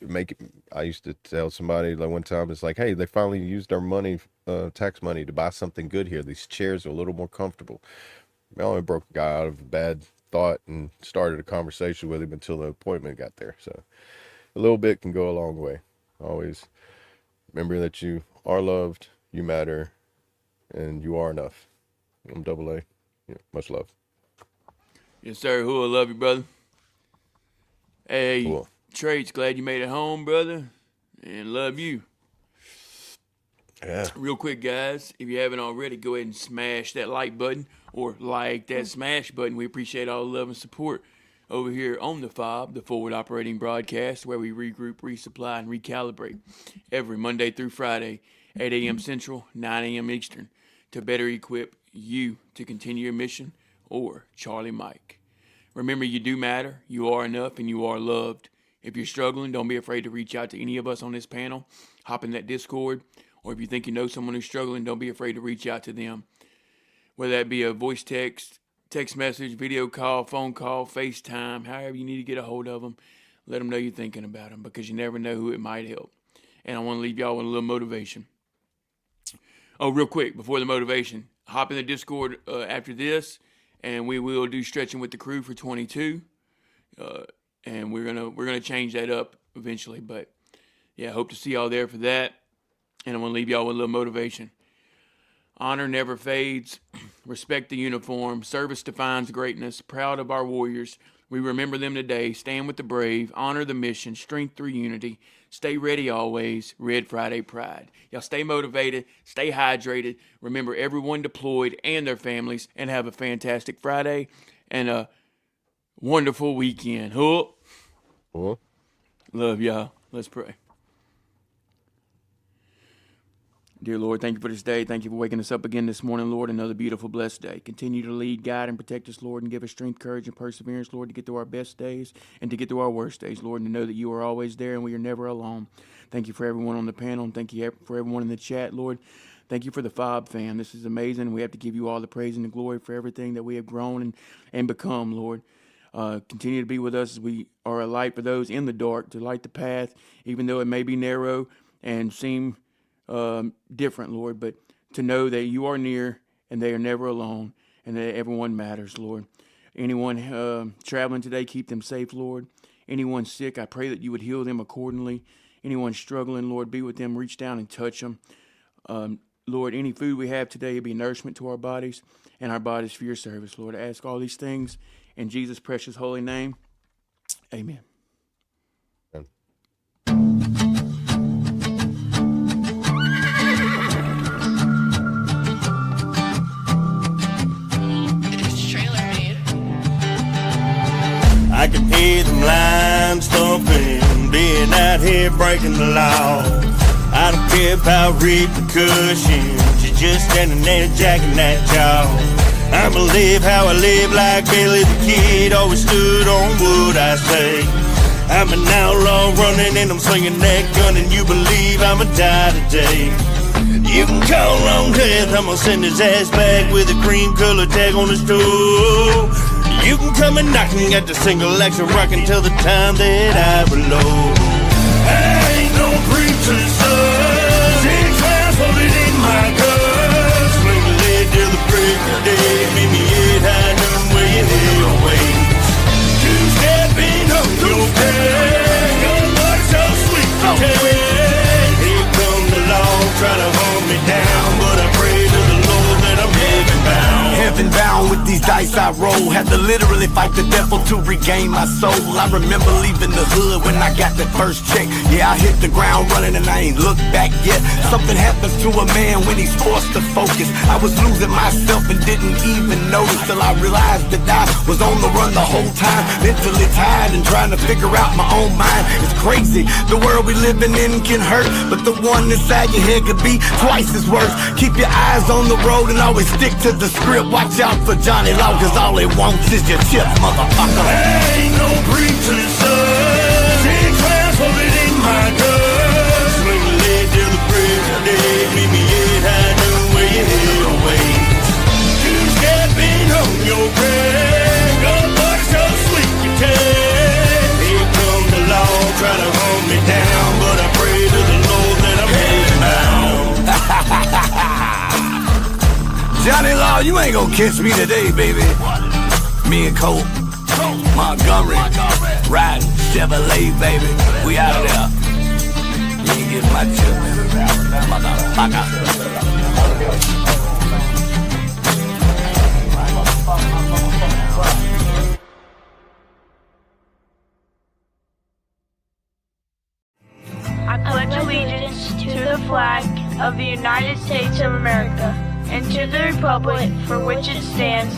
I used to tell somebody like one time, it's like, hey, they finally used our money, tax money, to buy something good here. These chairs are a little more comfortable. I only broke a guy out of a bad thought and started a conversation with him until the appointment got there. So a little bit can go a long way. Always remember that you are loved, you matter, and you are enough. I'm Double A. Yeah, much love. Yes, sir. Who I love you, brother. Hey, Cool. Traits, glad you made it home, brother. And love you. Yeah. Real quick, guys, if you haven't already, go ahead and smash that like button or like that smash button. We appreciate all the love and support over here on the F.O.B, the Forward Operating Broadcast, where we regroup, resupply, and recalibrate every Monday through Friday, 8 a.m. Central, 9 a.m. Eastern, to better equip you to continue your mission, or Charlie Mike. Remember, you do matter, you are enough, and you are loved. If you're struggling, don't be afraid to reach out to any of us on this panel. Hop in that Discord, or if you think you know someone who's struggling, don't be afraid to reach out to them. Whether that be a voice text message, video call, phone call, FaceTime, however you need to get a hold of them, let them know you're thinking about them, because you never know who it might help. And I want to leave y'all with a little motivation. Oh, real quick, before the motivation, hop in the Discord after this, and we will do stretching with the crew for 22. And we're gonna change that up eventually. But yeah, hope to see y'all there for that. And I want to leave y'all with a little motivation. Honor never fades. Respect the uniform. Service defines greatness. Proud of our warriors. We remember them today. Stand with the brave. Honor the mission. Strength through unity. Stay ready always. Red Friday pride. Y'all stay motivated. Stay hydrated. Remember everyone deployed and their families. And have a fantastic Friday and a wonderful weekend. Hook. Cool. Love y'all. Let's pray. Dear Lord, thank you for this day. Thank you for waking us up again this morning, Lord. Another beautiful, blessed day. Continue to lead, guide, and protect us, Lord, and give us strength, courage, and perseverance, Lord, to get through our best days and to get through our worst days, Lord, and to know that you are always there and we are never alone. Thank you for everyone on the panel, and thank you for everyone in the chat, Lord. Thank you for the FOB fam. This is amazing. We have to give you all the praise and the glory for everything that we have grown and become, Lord. Continue to be with us as we are a light for those in the dark, to light the path, even though it may be narrow and seem different, Lord, but to know that you are near and they are never alone and that everyone matters, Lord. Anyone traveling today, keep them safe, Lord. Anyone sick, I pray that you would heal them accordingly. Anyone struggling, Lord, be with them. Reach down and touch them. Lord, any food we have today be nourishment to our bodies and our bodies for your service, Lord. I ask all these things in Jesus' precious holy name. Amen. I can hear them lines thumping, being out here breaking the law. I don't care about repercussions, you're just standing there jacking that jaw. I'ma live how I live, like Billy the Kid always stood on what I say. I'm an outlaw running and I'm swinging that gun, and you believe I'ma die today. You can call on death, I'ma send his ass back with a cream color tag on his toe. You can come and knock me at the single action rock until the time that I blow. I ain't no preacher's son, 6 rounds loaded in my gun. Swing the lead till the break of day. Meet me at high noon where you head away. Two-stepping up your bed, your blood so sweet to taste. Here come the law, try to hold me down, but I pray to the Lord that I'm heaven bound. Heaven bound with these dice I roll. Had to literally fight the devil to regain my soul. I remember leaving the hood when I got that first check. Yeah, I hit the ground running and I ain't looked back yet. Something happens to a man when he's forced to focus. I was losing myself and didn't even notice till I realized that I was on the run the whole time. Mentally tired and trying to figure out my own mind. It's crazy, the world we living in can hurt, but the one inside your head could be twice as worse. Keep your eyes on the road and always stick to the script. Watch out for Johnny Law, cause all he wants is your chips, motherfucker. I ain't no preacher's son, 6 rounds loaded in my gun. Swing the lead till the break of day. Meet me at high noon where you head away. Two-stepping on your grave, your blood so sweet to taste. Here come the law, try to hold me down, but I pray to the Lord that I'm heaven bound. Johnny Law, you ain't gonna catch me today, baby. Me and Cole, Montgomery, riding Chevrolet, baby. We out of there. You ain't getting my chip, motherfucker. I pledge allegiance to the flag of the United States of America and to the republic for which it stands,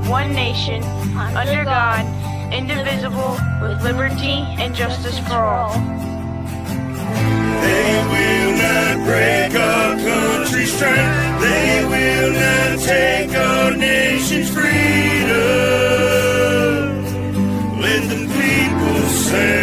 one nation, under God, indivisible, with liberty and justice for all. They will not break our country's strength. They will not take our nation's freedom. Let the people say